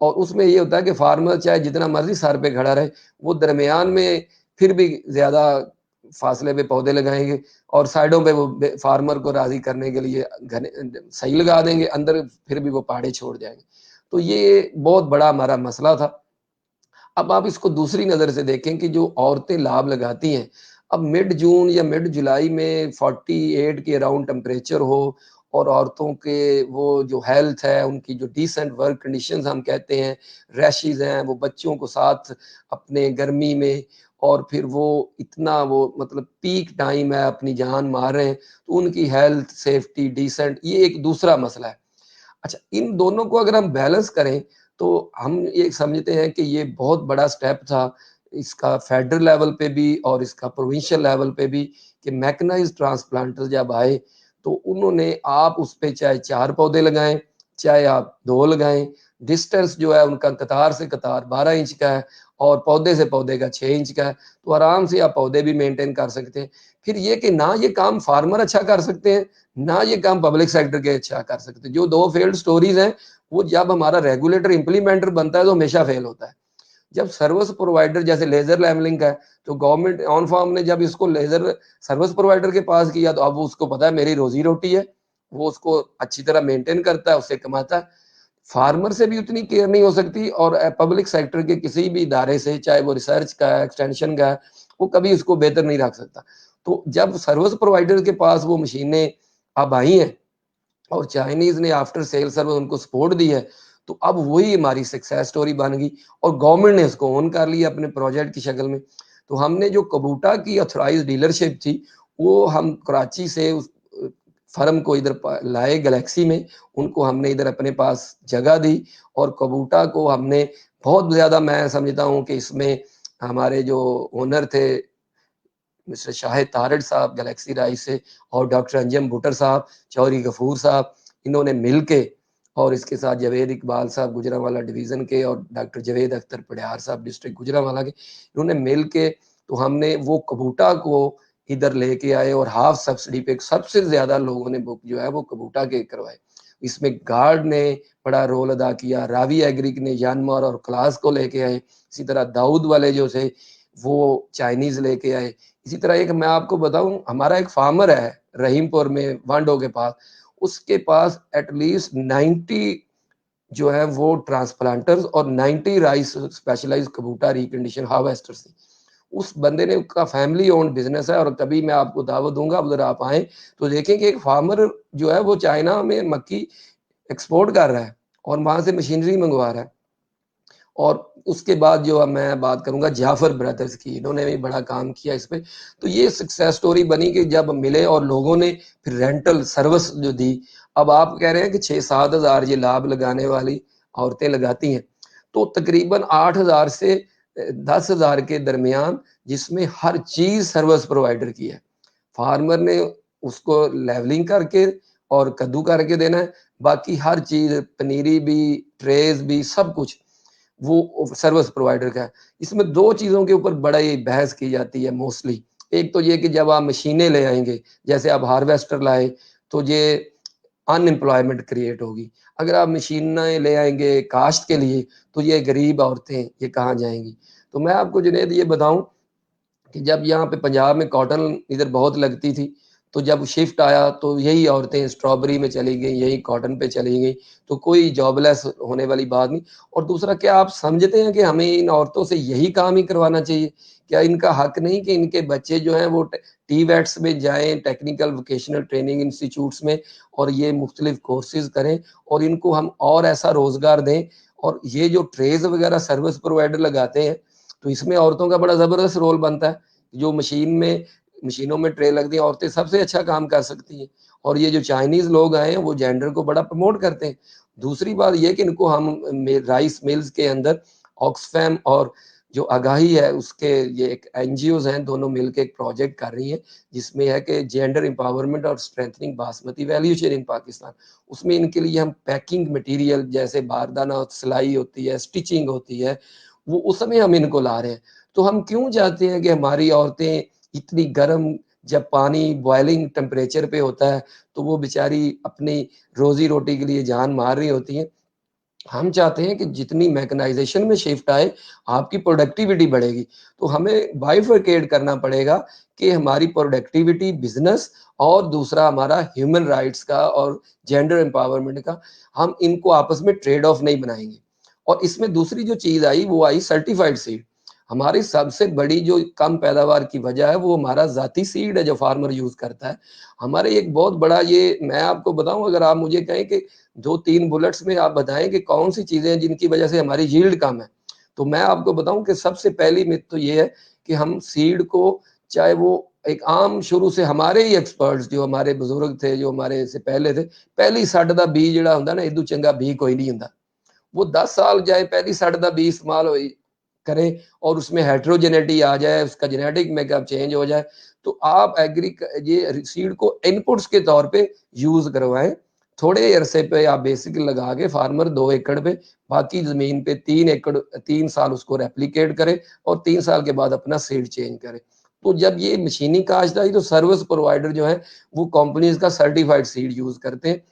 और उसमें ये होता है कि फार्मर चाहे जितना मर्ज़ी सर पे खड़ा रहे, वो दरमियान में फिर भी ज़्यादा फासले पे पौधे लगाएँगे और साइडों पे वो फार्मर को राज़ी करने के लिए घने सही लगा देंगे, अंदर फिर भी वो पहाड़े छोड़ जाएँगे। तो ये बहुत बड़ा हमारा मसला था। अब आप इसको दूसरी नज़र से देखें कि जो औरतें लाभ लगाती हैं, अब मिड जून या मिड जुलाई में 48 के अराउंड टेम्परेचर हो और औरतों के वो जो हेल्थ है, उनकी जो डिसेंट वर्क कंडीशंस हम कहते हैं, रैशेज़ हैं, वो बच्चों को साथ अपने गर्मी में, और फिर वो इतना वो मतलब पीक टाइम है, अपनी जान मार रहे हैं, तो उनकी हेल्थ, सेफ्टी, डिसेंट, ये एक दूसरा मसला है। अच्छा, इन दोनों को अगर हम बैलेंस करें, तो हम ये समझते हैं कि ये बहुत बड़ा स्टेप था, इसका फेडरल लेवल पे भी और इसका प्रोविंशियल लेवल पे भी, कि मैकेनाइज्ड ट्रांसप्लांटर जब आए, तो उन्होंने आप उस पे चाहे 4 पौधे लगाएँ, चाहे आप 2 लगाएँ, डिस्टेंस जो है उनका कतार से कतार 12 इंच का है और पौधे से पौधे का 6 इंच का है, तो आराम से आप पौधे भी मेंटेन कर सकते हैं। फिर ये कि ना ये काम फार्मर अच्छा कर सकते हैं, ना ये काम पब्लिक सेक्टर के अच्छा कर सकते। जो 2 फेल्ड स्टोरीज़ हैं, वो जब हमारा रेगुलेटर इम्प्लीमेंटर बनता है तो हमेशा फेल होता है। जब सर्विस प्रोवाइडर जैसे लेज़र लैमलिंग का है, तो गवर्नमेंट ऑन फार्म ने जब इसको लेज़र सर्विस प्रोवाइडर के पास किया, तो अब उसको पता है मेरी रोज़ी-रोटी है, वो उसको अच्छी तरह मेंटेन करता है, उससे कमाता है। फार्मर से भी उतनी केयर नहीं हो सकती और पब्लिक सेक्टर के किसी भी इदारे से, चाहे वो रिसर्च का है, एक्सटेंशन का है, वो कभी उसको बेहतर नहीं रख सकता। तो जब सर्विस प्रोवाइडर के पास वो मशीनें अब आई हैं और चाइनीज़ ने आफ्टर सेल सर्विस उनको सपोर्ट दी है, तो अब वही हमारी सक्सेस स्टोरी बन गई और गवर्नमेंट ने उसको ओन कर लिया अपने प्रोजेक्ट की शक्ल में। तो हमने जो कबूटा की ऑथराइज्ड डीलरशिप थी, वो हम कराची से उस फर्म को इधर लाए गैलेक्सी में, उनको हमने इधर अपने पास जगह दी और कबूटा को हमने बहुत ज़्यादा, मैं समझता हूँ कि इसमें हमारे जो ओनर थे मिस्टर शाहिद तारड़ साहब गैलेक्सी राइस से और डॉक्टर अंजम भुट्टर साहब, चौधरी गफूर साहब, इन्होंने मिल के, और इसके साथ जावेद इकबाल साहब गुजरांवाला डिवीज़न के और डॉक्टर जावेद अख्तर पडियार साहब डिस्ट्रिक्ट गुजरांवाला के, इन्होंने मिल के, तो हमने वो कबूटा को इधर लेके आए और हाफ सब्सिडी पे सबसे ज़्यादा लोगों ने बुक जो है वो कबूटा के करवाए। इसमें गार्ड ने बड़ा रोल अदा किया, रावी एग्रीक ने यानमार और क्लास को लेके आए, इसी तरह दाऊद वाले जो थे वो चाइनीज़ लेके आए। इसी तरह एक मैं आपको बताऊँ, हमारा एक फार्मर है रहीमपुर में वांडो के पास, उसके पास एट लीस्ट 90 जो है वो ट्रांसप्लांटर्स और 90 राइस स्पेशलाइज्ड कबूटा रिकंडीशन हार्वेस्टर्स थी। उस बंदे ने का फैमिली ओन्ड बिज़नेस है और कभी मैं आपको दावत दूँगा, उधर आप आएँ, तो देखें कि एक फार्मर जो है वो चाइना में मक्की एक्सपोर्ट कर रहा है और वहाँ से मशीनरी मँगवा रहा है। और उसके बाद जो मैं बात करूंगा जाफर ब्रदर्स की, इन्होंने भी बड़ा काम किया इस पे। तो ये सक्सेस स्टोरी बनी कि जब मिले और लोगों ने फिर रेंटल सर्विस जो दी। अब आप कह रहे हैं कि 6-7 हज़ार ये लाभ लगाने वाली औरतें लगाती हैं, तो तकरीबन 8 हज़ार से 10 हज़ार के दरमियान, जिसमें हर चीज सर्विस प्रोवाइडर की है। फार्मर ने उसको लेवलिंग करके और कद्दू करके देना है, बाकी हर चीज पनीरी भी, ट्रेज भी, सब कुछ वो सर्विस प्रोवाइडर का है। इसमें दो चीजों के ऊपर बड़ा ही बहस की जाती है मोस्टली। एक तो ये कि जब आप मशीनें ले आएंगे, जैसे आप हार्वेस्टर लाए, तो ये अनएम्प्लॉयमेंट क्रिएट होगी। अगर आप मशीनें ले आएंगे काश्त के लिए, तो ये गरीब औरतें ये कहाँ जाएंगी। तो मैं आपको जुनेद ये बताऊं कि जब यहाँ पे पंजाब में कॉटन इधर बहुत लगती थी, तो जब शिफ्ट आया तो यही औरतें स्ट्रॉबेरी में चली गई, यही कॉटन पे चली गई, तो कोई जॉबलेस होने वाली बात नहीं। और दूसरा, क्या आप समझते हैं कि हमें इन औरतों से यही काम ही करवाना चाहिए? क्या इनका हक नहीं कि इनके बच्चे जो हैं वो टीवेट्स में जाएं, टेक्निकल वोकेशनल ट्रेनिंग इंस्टीट्यूट्स में, और ये मुख्तलिफ कोर्सेज करें, और इनको हम और ऐसा रोजगार दें। और ये जो ट्रेज वगैरह सर्विस प्रोवाइडर लगाते हैं, तो इसमें औरतों का बड़ा जबरदस्त रोल बनता है। जो मशीनों में ट्रे लगती है, औरतें सबसे अच्छा काम कर सकती हैं। और ये जो चाइनीज लोग आए हैं वो जेंडर को बड़ा प्रमोट करते हैं। दूसरी बात ये कि इनको हम राइस मिल्स के अंदर ऑक्सफैम और जो आगाही है उसके, ये एक एनजीओज हैं, दोनों मिलकर एक प्रोजेक्ट कर रही हैं, जिसमें है कि जेंडर एम्पावरमेंट और strengthening basmati value chain in Pakistan. उसमें इनके लिए हम पैकिंग मटेरियल, जैसे बारदाना सिलाई होती है, स्टिचिंग होती है, वो उसमें हम इनको ला रहे हैं। तो हम क्यों चाहते हैं कि हमारी औरतें इतनी गर्म, जब पानी बॉइलिंग टेम्परेचर पे होता है, तो वो बेचारी अपनी रोजी रोटी के लिए जान मार रही होती हैं। हम चाहते हैं कि जितनी मैकेनाइजेशन में शिफ्ट आए, आपकी प्रोडक्टिविटी बढ़ेगी। तो हमें बाइफरकेट करना पड़ेगा कि हमारी प्रोडक्टिविटी बिजनेस, और दूसरा हमारा ह्यूमन राइट्स का और जेंडर एम्पावरमेंट का, हम इनको आपस में ट्रेड ऑफ नहीं बनाएंगे। और इसमें दूसरी जो चीज आई वो आई सर्टिफाइड सीड। हमारी सबसे बड़ी जो कम पैदावार की वजह है वो हमारा जाती सीड है जो फार्मर यूज करता है। हमारे एक बहुत बड़ा, ये मैं आपको बताऊं, अगर आप मुझे कहें कि 2-3 बुलेट्स में आप बताएं कि कौन सी चीजें हैं जिनकी वजह से हमारी यील्ड कम है, तो मैं आपको बताऊं कि सबसे पहली मिथ तो ये है कि हम सीड को, चाहे वो एक आम, शुरू से हमारे ही एक्सपर्ट्स, जो हमारे बुजुर्ग थे, जो हमारे से पहले थे, पहली सड़ दा बी जिहड़ा हुंदा ना, इदू चंगा बी कोई नहीं हुंदा। वो 10 साल जाए, पहली सड़ दा बी इस्तेमाल करे, और उसमें हेट्रोजेनेटी आ जाए, उसका जेनेटिक मेकअप चेंज हो जाए, तो आप ये सीड को इनपुट्स के तौर पे यूज करवाएं। थोड़े अरसे पे आप बेसिक लगा के, फार्मर 2 एकड़ पे, बाकी जमीन पे 3 एकड़, 3 साल उसको रेप्लिकेट करे, और 3 साल के बाद अपना सीड चेंज करे। तो जब ये मशीनी काश्त आई, तो सर्विस प्रोवाइडर जो है वो कंपनीज का सर्टिफाइड सीड यूज करते हैं।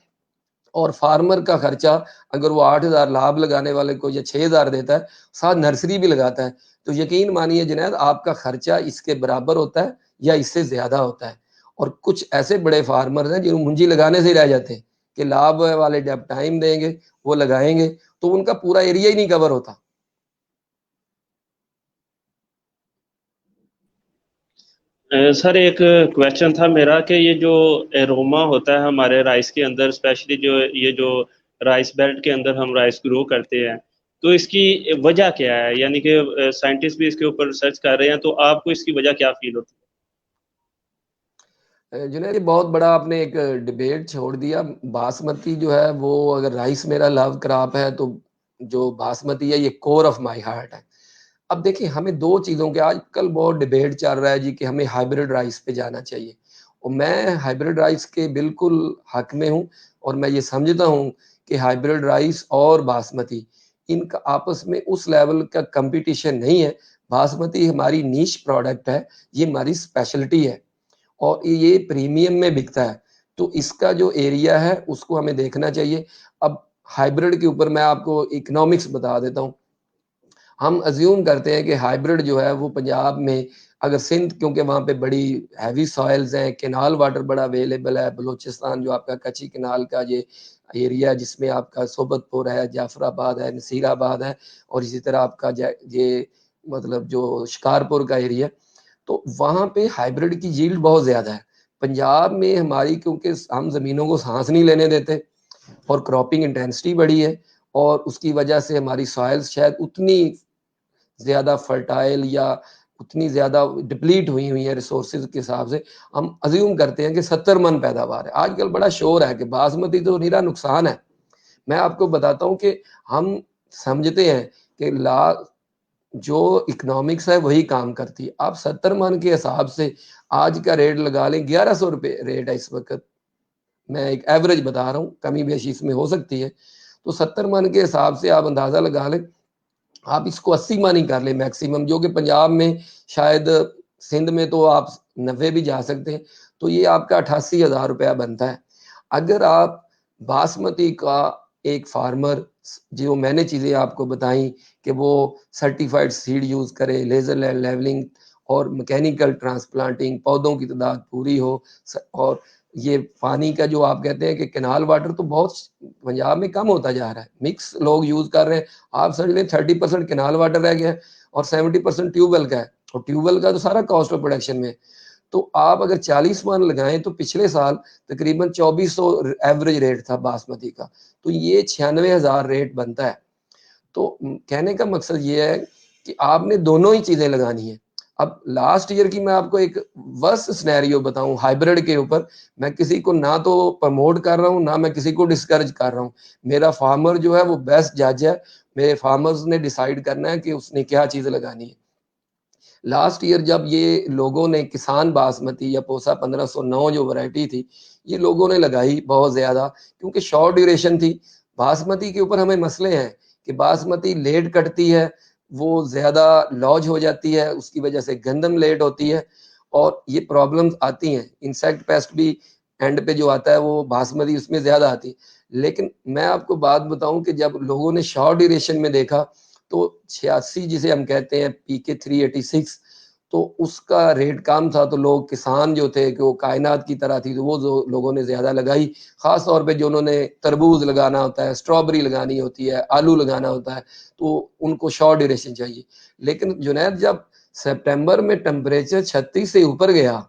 और फार्मर का खर्चा, अगर वो 8 हज़ार लाभ लगाने वाले को या 6 हज़ार देता है, साथ नर्सरी भी लगाता है, तो यकीन मानिए जुनैद, आपका खर्चा इसके बराबर होता है या इससे ज्यादा होता है। और कुछ ऐसे बड़े फार्मर हैं जो मुंजी लगाने से ही रह जाते हैं, कि लाभ वाले जब टाइम देंगे, वो लगाएंगे, तो उनका पूरा एरिया ही नहीं कवर होता। सर, एक क्वेश्चन था मेरा कि ये जो एरोमा होता है हमारे राइस के अंदर, स्पेशली जो ये जो राइस बेल्ट के अंदर हम राइस ग्रो करते हैं, तो इसकी वजह क्या है? यानी कि साइंटिस्ट भी इसके ऊपर रिसर्च कर रहे हैं, तो आपको इसकी वजह क्या फील होती जुनैद, बहुत बड़ा आपने एक डिबेट छोड़ दिया। बासमती जो है वो, अगर राइस मेरा लव क्रॉप है, तो जो बासमती है ये कोर ऑफ माय हार्ट है। अब देखिए, हमें दो चीज़ों के आजकल बहुत डिबेट चल रहा है जी, कि हमें हाइब्रिड राइस पे जाना चाहिए, और मैं हाइब्रिड राइस के बिल्कुल हक में हूँ। और मैं ये समझता हूँ कि हाइब्रिड राइस और बासमती, इनका आपस में उस लेवल का कंपटीशन नहीं है। बासमती हमारी नीश प्रोडक्ट है, ये हमारी स्पेशलिटी है, और ये प्रीमियम में बिकता है। तो इसका जो एरिया है उसको हमें देखना चाहिए। अब हाइब्रिड के ऊपर मैं आपको इकोनॉमिक्स बता देता हूँ। हम अज्यूम करते हैं कि हाइब्रिड जो है वो पंजाब में, अगर सिंध, क्योंकि वहाँ पे बड़ी हैवी सॉइल्स हैं, केनाल वाटर बड़ा अवेलेबल है, बलूचिस्तान जो आपका कच्ची केनाल का ये एरिया है, जिसमें आपका सोबतपुर है, जाफराबाद है, नसीराबाद है, और इसी तरह आपका ये मतलब जो शिकारपुर का एरिया, तो वहाँ पे हाइब्रिड की यील्ड बहुत ज्यादा है। पंजाब में हमारी, क्योंकि हम जमीनों को सांस नहीं लेने देते, और क्रॉपिंग इंटेंसिटी बड़ी है, और उसकी वजह से हमारी सॉइल्स शायद उतनी ज़्यादा फर्टाइल या उतनी ज़्यादा डिप्लीट हुई है रिसोर्सेज के हिसाब से, हम अज्यूम करते हैं कि 70 मन पैदावार है। आजकल बड़ा शोर है कि बासमती तो निरा नुकसान है। मैं आपको बताता हूँ कि हम समझते हैं कि जो इकोनॉमिक्स है वही काम करती है। आप 70 मन के हिसाब से आज का रेट लगा लें, 1100 रुपए रेट है इस वक़्त। मैं एक एवरेज बता रहा हूँ, कमी-बेशी इसमें हो सकती है। तो 70 मन के हिसाब से आप अंदाज़ा लगा लें, आप इसको 80 मन ही कर लें मैक्सिमम, जो कि पंजाब में शायद, सिंध में तो आप 90 भी जा सकते हैं, तो ये आपका 88,000 रुपया बनता है। अगर आप बासमती का एक फार्मर, जो मैंने चीज़ें आपको बताई कि वो सर्टिफाइड सीड यूज़ करे, लेज़र लेवलिंग और मैकेनिकल ट्रांसप्लांटिंग, पौधों की तादाद पूरी हो, और ये पानी का जो आप कहते हैं कि कैनाल वाटर तो बहुत पंजाब में कम होता जा रहा है, मिक्स लोग यूज़ कर रहे हैं। आप समझ लें 30% कैनाल वाटर रह गया है और 70% ट्यूबवेल का है, और ट्यूबवेल का तो सारा कॉस्ट ऑफ प्रोडक्शन में है। तो आप अगर 40 मन लगाएं तो पिछले साल तकरीबन 2400 एवरेज रेट था बासमती का, तो ये 96,000 रेट बनता है। तो कहने का मकसद ये है कि आपने दोनों ही चीजें लगानी है। अब लास्ट ईयर की मैं आपको एक वर्स्ट सिनेरियो बताऊं हाइब्रिड के ऊपर, मैं किसी को ना तो प्रमोट कर रहा हूं, ना मैं किसी को डिस्करेज कर रहा हूं। मेरा फार्मर जो है वो बेस्ट जज है, मेरे फार्मर्स ने डिसाइड करना है कि उसने क्या चीज लगानी है। लास्ट ईयर जब ये लोगों ने किसान बासमती या पोसा 1509 जो वैरायटी थी, ये लोगों ने लगाई बहुत ज्यादा, क्योंकि शॉर्ट ड्यूरेशन थी। बासमती के ऊपर हमें मसले हैं कि बासमती लेट कटती है, वो ज्यादा लॉज हो जाती है, उसकी वजह से गंदम लेट होती है, और ये प्रॉब्लम्स आती हैं। इंसेक्ट पेस्ट भी एंड पे जो आता है वो बासमती उसमें ज्यादा आती है। लेकिन मैं आपको बात बताऊं कि जब लोगों ने शॉर्ट ड्यूरेशन में देखा, तो 86 जिसे हम कहते हैं पीके 386, तो उसका रेट कम था, तो लोग किसान जो थे कि वो कायनात की तरह थी, तो वो जो लोगों ने ज्यादा लगाई। खास तौर पे जो उन्होंने तरबूज लगाना होता है, स्ट्रॉबेरी लगानी होती है, आलू लगाना होता है, तो उनको शॉर्ट ड्यूरेशन चाहिए। लेकिन जुनैद, जब सितंबर में टेम्परेचर 36 से ऊपर गया,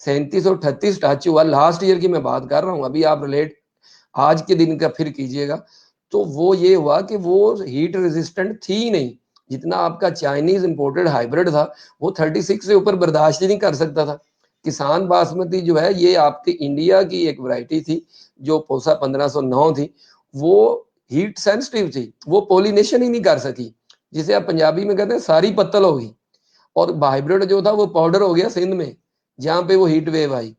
37 और 38 टच हुआ, लास्ट ईयर की मैं बात कर रहा हूँ, अभी आप रिलेट आज के दिन का फिर कीजिएगा, तो वो ये हुआ कि वो हीट रेजिस्टेंट थी ही नहीं। जितना आपका चाइनीज इंपोर्टेड हाइब्रिड था, वो 36 से ऊपर बर्दाश्त ही नहीं कर सकता था। किसान बासमती जो है, ये आपके इंडिया की एक वैरायटी थी, जो पोसा 1509 थी। वो हीट सेंसिटिव थी, वो पोलिनेशन ही नहीं कर सकी, जिसे आप पंजाबी में कहते हैं सारी पत्तल होगी। और हाइब्रिड जो था वो पाउडर हो गया सिंध में, जहां पे वो हीट वेव आई,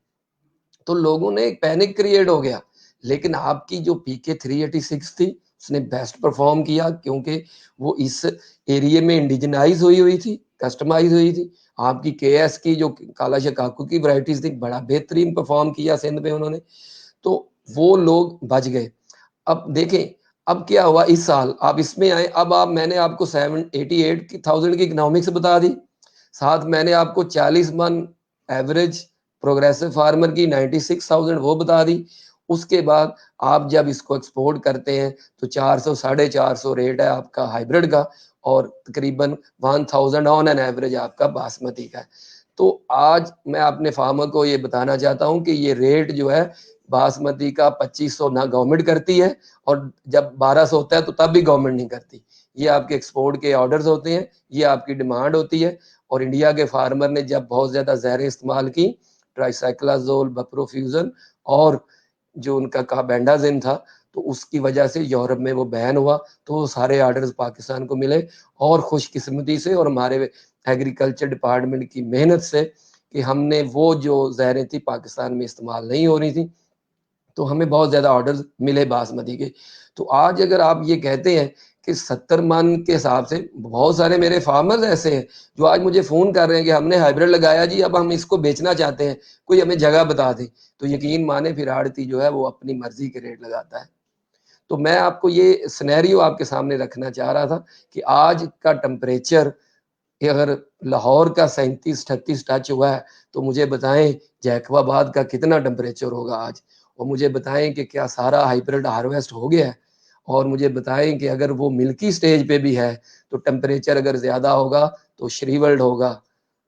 तो लोगों ने एक पैनिक क्रिएट हो गया। लेकिन आपकी जो पीके 386 थी, उसने बेस्ट परफॉर्म किया, क्योंकि वो इस एरिया में इंडिजनाइज हुई थी, कस्टमाइज हुई थी। आपकी केएस की जो काला शकाकू की वैरायटीज थी, बड़ा बेहतरीन परफॉर्म किया सिंध में उन्होंने, तो वो लोग बच गए। अब देखें, अब क्या हुआ इस साल, आप इसमें आए, अब आप, मैंने आपको 788,000 की इकोनॉमिक्स बता दी, साथ मैंने आपको 40 मन एवरेज प्रोग्रेसिव फार्मर की 96,000 वो बता दी। उसके बाद आप जब इसको एक्सपोर्ट करते हैं तो 400 450 रेट है आपका हाइब्रिड का, और तकरीबन 1000 ऑन एन एवरेज आपका बासमती का है। तो आज मैं अपने फार्मर को ये बताना चाहता हूँ कि ये रेट जो है बासमती का 2500 ना गवर्नमेंट करती है, और जब 1200 होता है तो तब भी गवर्नमेंट नहीं करती। ये आपके एक्सपोर्ट के ऑर्डर्स होते हैं, ये आपकी डिमांड होती है। और इंडिया के फार्मर ने जब बहुत ज्यादा जहरें इस्तेमाल की, ट्राइसाइक्लाजोल, बप्रोफ्यूजन, और जो उनका कार्बेंडाजिम था, तो उसकी वजह से यूरोप में वो बैन हुआ, तो वो सारे ऑर्डर्स पाकिस्तान को मिले। और खुशकिस्मती से और हमारे एग्रीकल्चर डिपार्टमेंट की मेहनत से कि हमने वो जो जहरें थी पाकिस्तान में इस्तेमाल नहीं हो रही थी, तो हमें बहुत ज्यादा ऑर्डर्स मिले बासमती के। तो आज अगर आप ये कहते हैं कि 70 मन के हिसाब से, बहुत सारे मेरे फार्मर्स ऐसे हैं जो आज मुझे फोन कर रहे हैं कि हमने हाइब्रिड लगाया जी, अब हम इसको बेचना चाहते हैं, कोई हमें जगह बता दे। तो यकीन माने फिर आड़ती जो है वो अपनी मर्जी के रेट लगाता है। तो मैं आपको ये सिनेरियो आपके सामने रखना चाह रहा था कि आज का टेम्परेचर, अगर लाहौर का 37-38 टच हुआ है, तो मुझे बताएं जैकबाबाद का कितना टेम्परेचर होगा आज। और मुझे बताएं कि क्या सारा हाइब्रिड हार्वेस्ट हो गया है। और मुझे बताएं कि अगर वो मिल्की स्टेज पे भी है, तो टेम्परेचर अगर ज़्यादा होगा तो श्रीवल्ड होगा,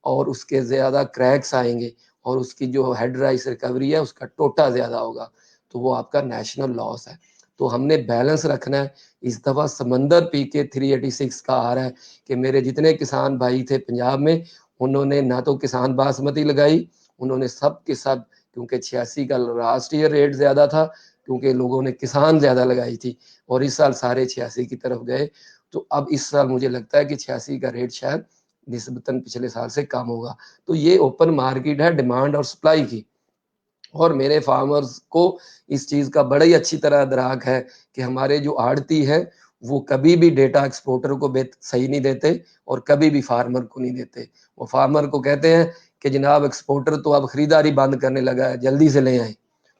और उसके ज़्यादा क्रैक्स आएंगे, और उसकी जो हेड राइस रिकवरी है उसका टोटा ज़्यादा होगा, तो वो आपका नेशनल लॉस है। तो हमने बैलेंस रखना है। इस दफ़ा समंदर पी के 386 का आ रहा है कि मेरे जितने किसान भाई थे पंजाब में, उन्होंने ना तो किसान बासमती लगाई, उन्होंने सब के सब, क्योंकि 86 का लास्ट ईयर रेट ज़्यादा था, क्योंकि लोगों ने किसान ज़्यादा लगाई थी, और इस साल सारे 86 की तरफ गए। तो अब इस साल मुझे लगता है कि 86 का रेट शायद निस्बतन पिछले साल से कम होगा। तो ये ओपन मार्केट है डिमांड और सप्लाई की, और मेरे फार्मर्स को इस चीज़ का बड़ा ही अच्छी तरह अदराक है कि हमारे जो आड़ती है वो कभी भी डेटा एक्सपोर्टर को सही नहीं देते और कभी भी फार्मर को नहीं देते। वो फार्मर को कहते हैं कि जनाब एक्सपोर्टर तो अब खरीदारी बंद करने लगा है, जल्दी से ले आएँ।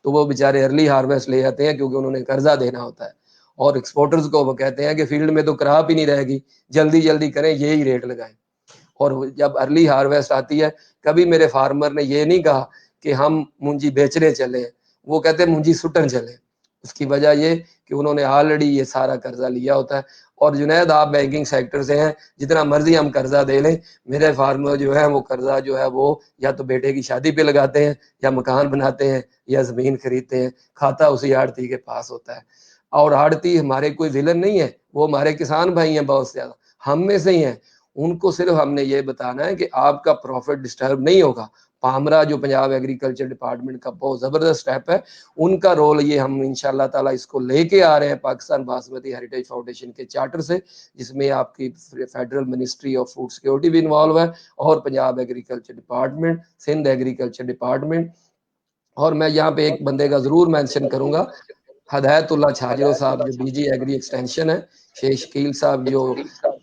तो वो बेचारे अर्ली हार्वेस्ट ले आते हैं क्योंकि उन्होंने कर्जा देना होता है, और एक्सपोर्टर्स को वो कहते हैं कि फील्ड में तो क्रॉप ही नहीं रहेगी, जल्दी-जल्दी करें, यही रेट लगाएँ। और जब अर्ली हार्वेस्ट आती है, कभी मेरे फार्मर ने ये नहीं कहा कि हम मुंजी बेचने चले, वो कहते हैं मुंजी सुटन चले। उसकी वजह ये कि उन्होंने ऑलरेडी ये सारा कर्जा लिया होता है। और जुनैद, आप बैंकिंग सेक्टर से हैं, जितना मर्जी हम कर्जा दे लें, मेरे फार्मर जो है वो कर्जा जो है वो या तो बेटे की शादी पे लगाते हैं, या मकान बनाते हैं, या जमीन खरीदते हैं, खाता उसी आड़ती के पास होता है। और आड़ती हमारे कोई विलन नहीं है, वो हमारे किसान भाई हैं बहुत ज्यादा, हम में से ही हैं। उनको सिर्फ हमने ये बताना है कि आपका प्रॉफिट डिस्टर्ब नहीं होगा। पामरा जो पंजाब एग्रीकल्चर डिपार्टमेंट का बहुत ज़बरदस्त स्टेप है, उनका रोल ये हम इंशाल्लाह ताला इसको लेके आ रहे हैं पाकिस्तान बासमती हेरिटेज फाउंडेशन के चार्टर से, जिसमें आपकी federal ministry of food security भी इन्वॉल्व है, और Punjab agriculture department, Sindh agriculture department. और मैं यहाँ पे एक बंदे का ज़रूर मेंशन करूँगा, हदायतुल्लाह छाजरो साहब जो डीजी एग्री एक्सटेंशन है, शेख शकील साहब जो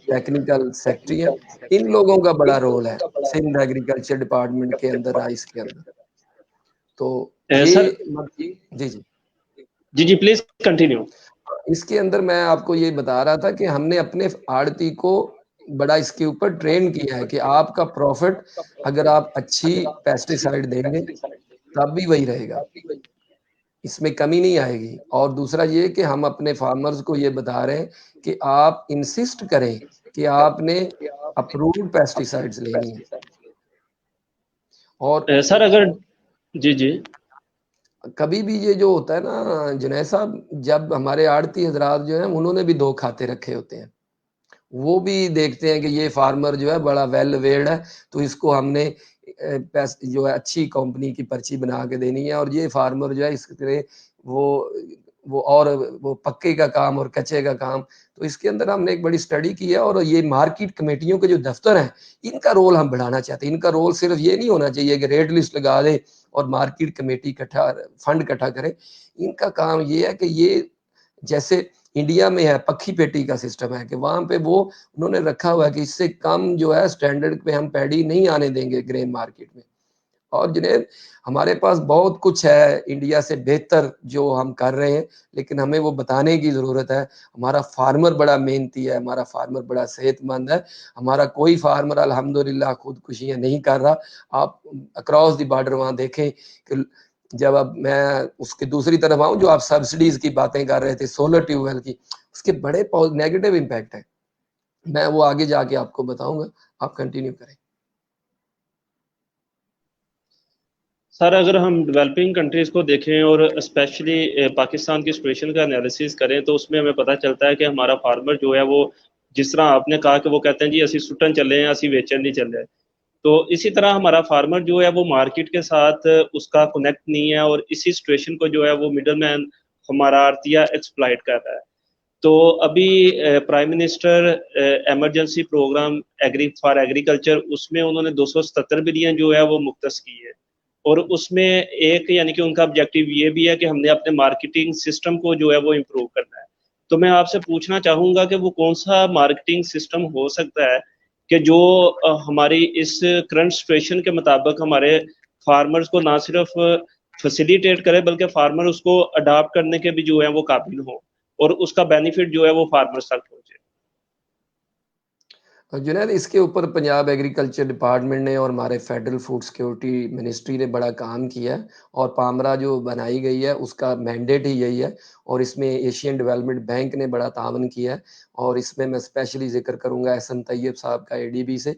टेक्निकल सेक्रेटरी है, इन लोगों का बड़ा रोल है सिंध एग्रीकल्चर डिपार्टमेंट के अंदर, राइस के अंदर। तो ये सर जी जी जी जी प्लीज कंटिन्यू। इसके अंदर मैं आपको ये बता रहा था कि हमने अपने आड़ती को बड़ा इसके ऊपर ट्रेन किया है कि आपका प्रॉफिट अगर आप अच्छी पेस्टिसाइड देंगे तब भी वही रहेगा, इसमें कमी नहीं आएगी। और दूसरा ये कि हम अपने फार्मर्स को ये बता रहे हैं कि आप इंसिस्ट करें कि आपने अप्रूव्ड पेस्टिसाइड्स लेनी है। और सर अगर जी जी कभी भी ये जो होता है ना जुनैद साहब, जब हमारे आड़ती हजरात जो हैं उन्होंने भी 2 खाते रखे होते हैं। वो भी देखते हैं कि ये फार्मर जो है बड़ा वेल वेयर्ड है, तो इसको हमने जो है अच्छी कंपनी की पर्ची बना के देनी है, और ये फार्मर जो है इसके वो पक्के का काम और कच्चे का काम। तो इसके अंदर हमने एक बड़ी स्टडी की है, और ये मार्केट कमेटियों के जो दफ्तर हैं, इनका रोल हम बढ़ाना चाहते हैं। इनका रोल सिर्फ ये नहीं होना चाहिए कि रेट लिस्ट लगा दे और मार्केट कमेटी फंड इकट्ठा करे। इनका काम ये है कि ये जैसे इंडिया में है पक्की पेटी का सिस्टम है कि वहां पे वो उन्होंने रखा हुआ है कि इससे कम जो है स्टैंडर्ड पे हम पैडी नहीं आने देंगे ग्रेन मार्केट में। और जुनैद, हमारे पास बहुत कुछ है इंडिया से बेहतर जो हम कर रहे हैं, लेकिन हमें वो बताने की ज़रूरत है। हमारा फार्मर बड़ा मेहनती है, हमारा फार्मर बड़ा सेहतमंद है, हमारा कोई फार्मर अल्हम्दुलिल्लाह खुदकुशियाँ नहीं कर रहा। आप अक्रॉस द बॉर्डर वहाँ देखें कि जब अब मैं उसकी दूसरी तरफ आऊँ, जो आप सब्सिडीज़ की बातें कर रहे थे सोलर ट्यूबवेल की, उसके बड़े नेगेटिव इम्पैक्ट हैं। मैं वो आगे जाके आपको बताऊँगा, आप कंटिन्यू करें। सर अगर हम डेवलपिंग कंट्रीज को देखें और स्पेशली पाकिस्तान की सिचुएशन का एनालिसिस करें तो उसमें हमें पता चलता है कि हमारा फार्मर जो है वो जिस तरह आपने कहा कि वो कहते हैं जी असी सुटन चले हैं असी वेचन नहीं चले, तो इसी तरह हमारा फार्मर जो है वो मार्केट के साथ उसका कनेक्ट नहीं है और इसी सिचुएशन को जो है वो मिडल मैन हमारा आड़तिया एक्सप्लॉइट कर रहा है। तो अभी prime minister emergency programme agri for agriculture उसमें उन्होंने 277 बिलियन जो है वो मुख्तस की है, और उसमें एक यानी कि उनका ऑब्जेक्टिव ये भी है कि हमने अपने मार्केटिंग सिस्टम को जो है वो इम्प्रूव करना है। तो मैं आपसे पूछना चाहूँगा कि वो कौन सा मार्केटिंग सिस्टम हो सकता है कि जो हमारी इस करंट सिचुएशन के मुताबिक हमारे फार्मर्स को ना सिर्फ फैसिलिटेट करे बल्कि फार्मर उसको अडाप्ट करने के भी जो है वो काबिल हों और उसका बेनिफिट जो है वो फार्मर्स तक पहुंचे। जुनैद, इसके ऊपर पंजाब एग्रीकल्चर डिपार्टमेंट ने और हमारे फेडरल फूड सिक्योरिटी मिनिस्ट्री ने बड़ा काम किया है, और पामरा जो बनाई गई है उसका मैंडेट ही यही है, और इसमें एशियन डेवलपमेंट बैंक ने बड़ा तावन किया है। और इसमें मैं स्पेशली जिक्र करूंगा एहसन तैयब साहब का एडीबी से,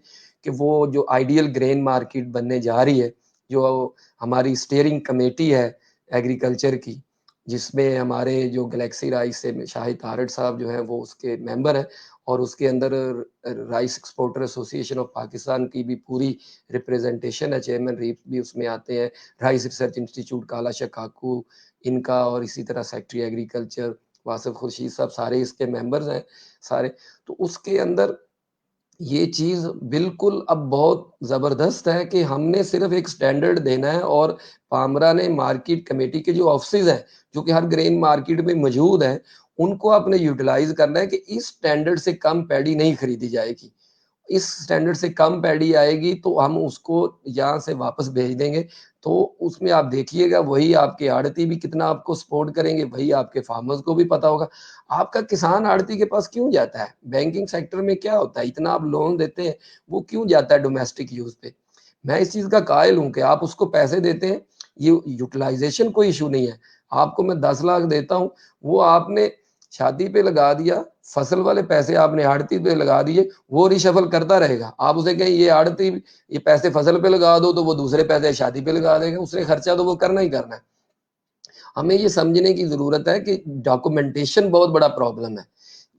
कि वो जो आइडियल ग्रेन मार्केट बनने जा रही है, जो हमारी स्टीयरिंग कमेटी है एग्रीकल्चर की, जिसमें हमारे जो गैलेक्सी राइस से शाहिद तारड़ साहब जो हैं वो उसके मेंबर हैं, और उसके अंदर rice exporter association of Pakistan की भी पूरी रिप्रेजेंटेशन है, चेयरमैन रीफ भी उसमें आते हैं, राइस रिसर्च इंस्टीट्यूट काला शकाकू इनका, और इसी तरह सेक्रेटरी एग्रीकल्चर वासिफ खुर्शीद साहब, सारे इसके मेंबर्स हैं सारे। तो उसके अंदर ये चीज़ बिल्कुल अब बहुत ज़बरदस्त है कि हमने सिर्फ एक स्टैंडर्ड देना है, और पामरा ने मार्केट कमेटी के जो ऑफिसेज हैं, जो कि हर ग्रेन मार्केट में मौजूद हैं, उनको आपने यूटिलाइज करना है कि इस स्टैंडर्ड से कम पैडी नहीं खरीदी जाएगी। इस स्टैंडर्ड से कम पैडी आएगी तो हम उसको यहाँ से वापस भेज देंगे। तो उसमें आप देखिएगा वही आपके आड़ती भी कितना आपको सपोर्ट करेंगे, वही आपके फार्मर्स को भी पता होगा। आपका किसान आड़ती के पास क्यों जाता है? बैंकिंग सेक्टर में क्या होता है? इतना आप लोन देते हैं, वो क्यों जाता है डोमेस्टिक यूज़ पे? मैं इस चीज़ का कायल हूँ कि आप उसको पैसे देते हैं, ये यूटिलाइज़ेशन कोई इश्यू नहीं है। आपको मैं 10 लाख देता हूँ, वो आपने शादी पे लगा दिया, फसल वाले पैसे आपने आड़ती पे लगा दिए, वो रिशफल करता रहेगा। आप उसे कहें ये आड़ती ये पैसे फसल पे लगा दो, तो वो दूसरे पैसे शादी पे लगा देगा, उसने खर्चा तो वो करना ही करना है। हमें ये समझने की ज़रूरत है कि डॉक्यूमेंटेशन बहुत बड़ा प्रॉब्लम है।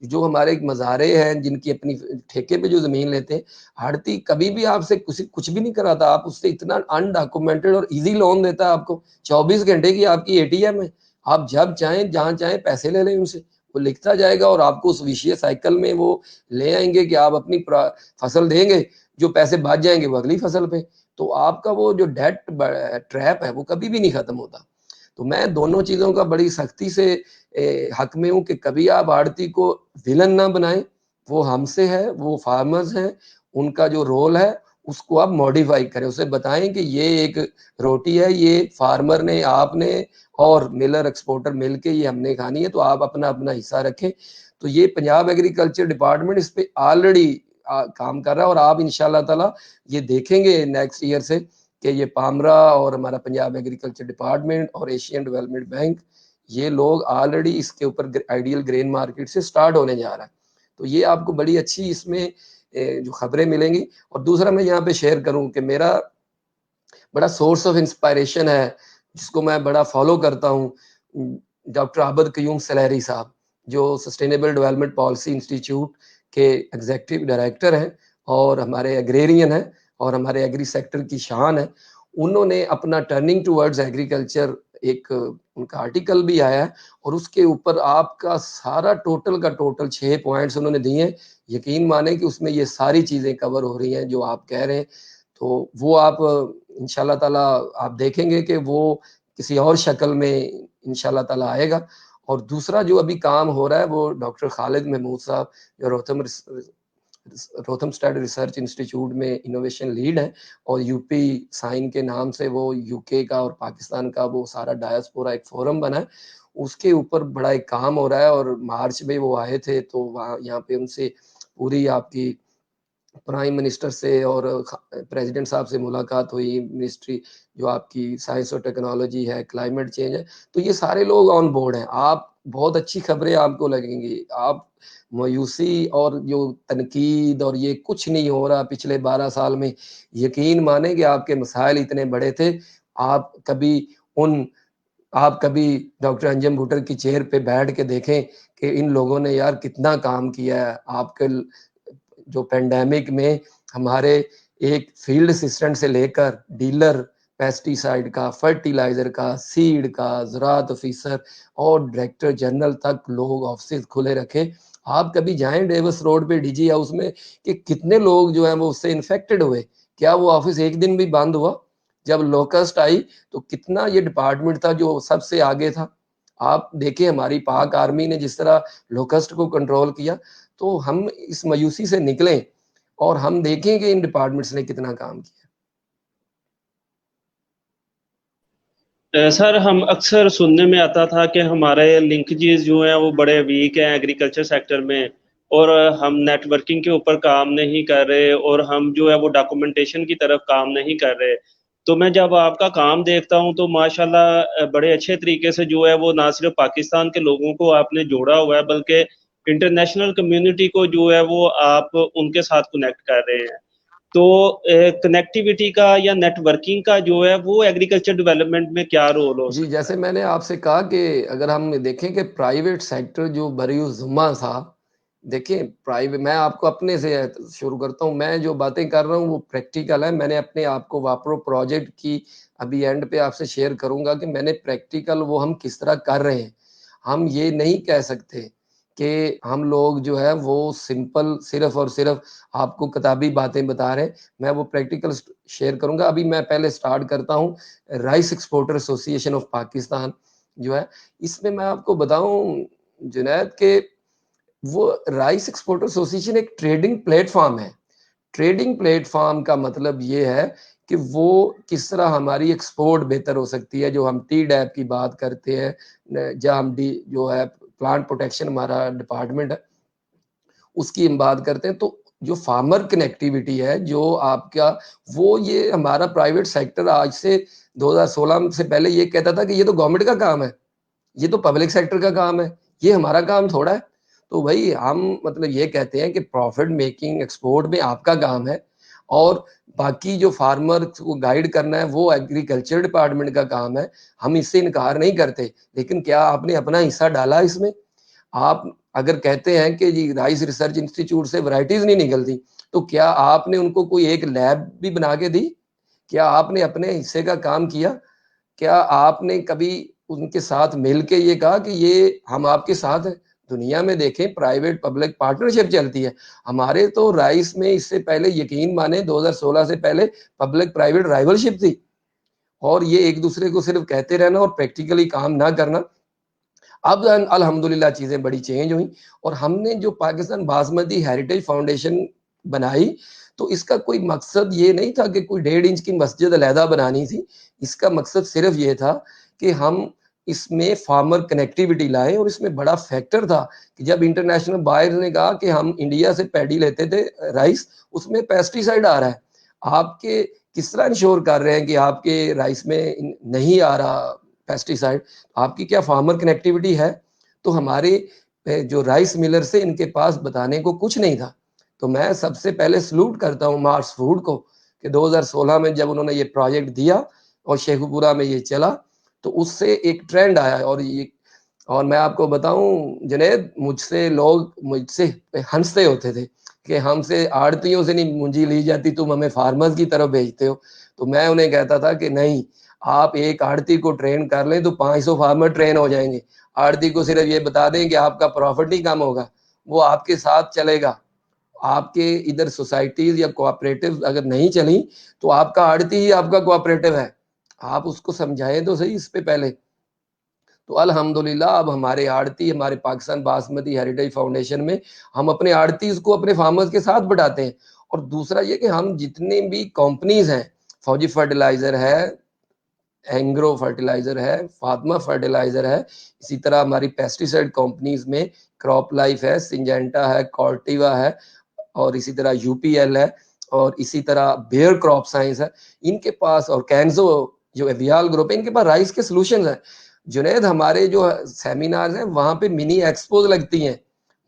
जो हमारे मज़ारे हैं, जिनकी अपनी ठेके पे जो ज़मीन लेते हैं, आड़ती कभी भी आपसे कुछ भी नहीं कराता। आप उससे इतना अनडॉक्यूमेंटेड और ईज़ी लोन देता है आपको। 24 घंटे की आपकी एटीएम है। आप जब चाहें, जहाँ चाहें पैसे ले लें उनसे। वो लिखता जाएगा और आपको उस विशेष साइकिल में वो ले आएँगे कि आप अपनी फसल देंगे, जो पैसे बच जाएँगे वो अगली फसल पे। तो आपका वो जो डेट ट्रैप है, वो कभी भी नहीं खत्म होता। तो मैं दोनों चीज़ों का बड़ी सख्ती से हक में हूँ कि कभी आप आड़ती को विलन ना बनाएं। वो हमसे है, वो फार्मर्स हैं, उनका जो रोल है उसको आप मॉडिफाई करें, उसे बताएं कि ये एक रोटी है, ये फार्मर ने, आपने और मिलर एक्सपोर्टर मिलके ये हमने खानी है, तो आप अपना अपना हिस्सा रखें। तो ये पंजाब एग्रीकल्चर डिपार्टमेंट इस पे ऑलरेडी काम कर रहा है, और आप इंशाल्लाह ताला ये देखेंगे नेक्स्ट ईयर से कि ये पामरा और हमारा पंजाब एग्रीकल्चर डिपार्टमेंट और एशियन डेवलपमेंट बैंक, ये लोग ऑलरेडी इसके ऊपर आइडियल ग्रेन मार्केट से स्टार्ट होने जा रहा है। तो ये आपको बड़ी अच्छी इसमें जो खबरें मिलेंगी। और दूसरा मैं यहाँ पे शेयर करूँ कि मेरा बड़ा सोर्स ऑफ इंस्पायरेशन है, जिसको मैं बड़ा फॉलो करता हूँ, डॉक्टर आबद कयूम सलहरी साहब, जो सस्टेनेबल डेवलपमेंट पॉलिसी इंस्टीट्यूट के एग्जीक्यूटिव डायरेक्टर हैं और हमारे एग्रेरियन हैं और हमारे एग्री सेक्टर की शान है। उन्होंने अपना टर्निंग टुवर्ड्स एग्रीकल्चर एक उनका आर्टिकल भी आया है, और उसके ऊपर आपका सारा टोटल का टोटल 6 पॉइंट्स उन्होंने दिए हैं। यकीन माने कि उसमें ये सारी चीज़ें कवर हो रही हैं जो आप कह रहे हैं। तो वो आप इंशाल्लाह ताला आप देखेंगे कि वो किसी और शक्ल में इंशाल्लाह ताला आएगा। और दूसरा जो अभी काम हो रहा है वो डॉक्टर खालिद महमूद साहब, जो रोथम स्टड रिसर्च इंस्टीट्यूट में इनोवेशन लीड है, और यूपी साइन के नाम से वो यूके का और पाकिस्तान का वो सारा डायस्पोरा एक फोरम बना है, उसके ऊपर बड़ा एक काम हो रहा है। और मार्च में वो आए थे, तो वहाँ यहाँ पे उनसे पूरी आपकी प्राइम मिनिस्टर से और प्रेसिडेंट साहब से मुलाकात हुई, मिनिस्ट्री जो आपकी साइंस और टेक्नोलॉजी है, क्लाइमेट चेंज है, तो ये सारे लोग ऑन बोर्ड हैं। आप बहुत अच्छी खबरें आपको लगेंगी। आप मायूसी और जो तनकीद और ये कुछ नहीं हो रहा पिछले 12 साल में, यकीन माने कि आपके मसाइल इतने बड़े थे। आप कभी उन आप कभी डॉक्टर अंजुम भुट्टर की चेयर पे बैठ के देखें कि इन लोगों ने यार कितना काम किया है। आपके जो पेंडेमिक में हमारे एक फील्ड असिस्टेंट से लेकर डीलर, पेस्टिसाइड का, फर्टिलाइजर का, सीड का, ज़राअत ऑफिसर और डायरेक्टर जनरल तक लोग ऑफिस खुले रखे। आप कभी जाएं डेविस रोड पे डीजी हाउस में कि कितने लोग जो हैं वो उससे इन्फेक्टेड हुए। क्या वो ऑफिस एक दिन भी बंद हुआ? जब लोकस्ट आई तो कितना ये डिपार्टमेंट था जो सबसे आगे था। आप देखिए हमारी पाक आर्मी ने जिस तरह लोकस्ट को कंट्रोल किया। तो हम इस मायूसी से निकलें और हम देखें कि इन डिपार्टमेंट्स ने कितना काम किया। सर, हम अक्सर सुनने में आता था कि हमारे लिंकेजेस जो हैं वो बड़े वीक हैं एग्रीकल्चर सेक्टर में, और हम नेटवर्किंग के ऊपर काम नहीं कर रहे, और हम जो है वो डॉक्यूमेंटेशन की तरफ काम नहीं कर रहे। तो मैं जब आपका काम देखता हूं तो माशाल्लाह बड़े अच्छे तरीके से जो है वो ना सिर्फ पाकिस्तान के लोगों को आपने जोड़ा हुआ है, बल्कि इंटरनेशनल कम्युनिटी को जो है वो आप उनके साथ कनेक्ट कर रहे हैं। तो कनेक्टिविटी का या नेटवर्किंग का जो है वो एग्रीकल्चर डेवलपमेंट में क्या रोल हो जी, सकता जैसे है? मैंने आपसे कहा कि अगर हम देखें कि प्राइवेट सेक्टर जो बरयुज़्ज़मा था, देखिए प्राइवेट, मैं आपको अपने से शुरू करता हूँ। मैं जो बातें कर रहा हूँ वो प्रैक्टिकल है। मैंने अपने आप को वाप्रो प्रोजेक्ट की अभी एंड पे आपसे शेयर करूँगा कि मैंने प्रैक्टिकल वो हम किस तरह कर रहे हैं। हम ये नहीं कह सकते कि हम लोग जो है वो सिंपल सिर्फ़ और सिर्फ़ आपको किताबी बातें बता रहे हैं। मैं वो प्रैक्टिकल शेयर करूँगा। अभी मैं पहले स्टार्ट करता हूँ rice exporter association of Pakistan जो है, इसमें मैं आपको बताऊँ जुनैद के वो राइस एक्सपोर्टर एसोसिएशन एक ट्रेडिंग प्लेटफ़ॉर्म है। ट्रेडिंग प्लेटफ़ॉर्म का मतलब ये है कि वो किस तरह हमारी एक्सपोर्ट बेहतर हो सकती है, जो हम टीडैप की बात करते हैं, जहाँ हम डी जो है प्लांट प्रोटेक्शन हमारा डिपार्टमेंट है, उसकी हम बात करते हैं। तो जो फार्मर कनेक्टिविटी है, जो आपका वो ये हमारा प्राइवेट सेक्टर आज से 2016 से पहले ये कहता था कि ये तो गवर्नमेंट का काम है, ये तो पब्लिक सेक्टर का काम है, ये हमारा काम थोड़ा है। तो भई हम मतलब ये कहते हैं कि प्रॉफिट मेकिंग एक्सपोर्ट में आपका काम है और बाकी जो फार्मर्स को गाइड करना है वो एग्रीकल्चर डिपार्टमेंट का काम है। हम इससे इनकार नहीं करते, लेकिन क्या आपने अपना हिस्सा डाला इसमें? आप अगर कहते हैं कि जी राइस रिसर्च इंस्टीट्यूट से वैराइटीज़ नहीं निकलती, तो क्या आपने उनको कोई एक लैब भी बना के दी? क्या आपने अपने हिस्से का काम किया? क्या आपने कभी उनके साथ मिल के ये कहा कि ये हम आपके साथ हैं? दुनिया में देखें प्राइवेट पब्लिक पार्टनरशिप चलती है। हमारे तो राइस में इससे पहले यकीन माने 2016 से पहले पब्लिक प्राइवेट राइवलशिप थी और ये एक-दूसरे को सिर्फ़ कहते रहना और प्रैक्टिकली काम ना करना। अब अल्हम्दुलिल्लाह चीज़ें बड़ी चेंज हुई और हमने जो पाकिस्तान बासमती हेरिटेज फाउंडेशन बनाई, तो इसका कोई मकसद ये नहीं था कि कोई 1.5 इंच की मस्जिद अलहदा बनानी थी। इसका मकसद सिर्फ़ ये था कि हम इसमें फार्मर कनेक्टिविटी लाएँ और इसमें बड़ा फैक्टर था कि जब इंटरनेशनल बायर्स ने कहा कि हम इंडिया से पैडी लेते थे राइस, उसमें पेस्टिसाइड आ रहा है। आपके किस तरह इंश्योर कर रहे हैं कि आपके राइस में नहीं आ रहा पेस्टिसाइड? आपकी क्या फार्मर कनेक्टिविटी है? तो हमारे जो राइस मिलर से इनके पास बताने को कुछ नहीं था। तो मैं सबसे पहले सैल्यूट करता हूँ मार्स फूड को कि 2016 में जब उन्होंने ये प्रोजेक्ट दिया और शेखुपुरा में ये चला, तो उससे एक ट्रेंड आया और मैं आपको बताऊँ जुनैद, मुझसे लोग मुझसे हँसते होते थे कि हमसे आड़तियों से नहीं मुंजी ली जाती, तुम हमें फार्मर्स की तरफ भेजते हो। तो मैं उन्हें कहता था कि नहीं, आप एक आड़ती को ट्रेन कर लें तो 500 फार्मर ट्रेन हो जाएँगे। आड़ती को सिर्फ ये बता दें कि आपका प्रॉफिट नहीं कम होगा, वो आपके साथ चलेगा। आपके इधर सोसाइटीज़ या कोऑपरेटिव्स अगर नहीं चली, तो आपका आड़ती ही आपका कोऑपरेटिव है। आप उसको समझाएँ तो सही इस पे पहले। तो अल्हम्दुलिल्लाह अब हमारे आड़ती हमारे पाकिस्तान बासमती हेरिटेज फाउंडेशन में हम अपने आड़तीज़ को अपने फार्मर्स के साथ बढ़ाते हैं। और दूसरा ये कि हम जितने भी कंपनीज़ हैं, फौजी फर्टिलाइज़र है, एंग्रो फर्टिलाइज़र है, फातिमा फर्टिलाइज़र है, इसी तरह हमारी पेस्टिसाइड कंपनीज़ में क्रॉप लाइफ है, सिंजेंटा है, कॉर्टिवा है और इसी तरह यूपीएल है और इसी तरह बेयर क्रॉप साइंस है। इनके पास और कैंज़ो जो एवियाल ग्रुप है, इनके पास राइस के सॉल्यूशंस हैं। जुनैद, हमारे जो सेमिनार्स हैं वहाँ पे मिनी एक्सपोज़ लगती हैं।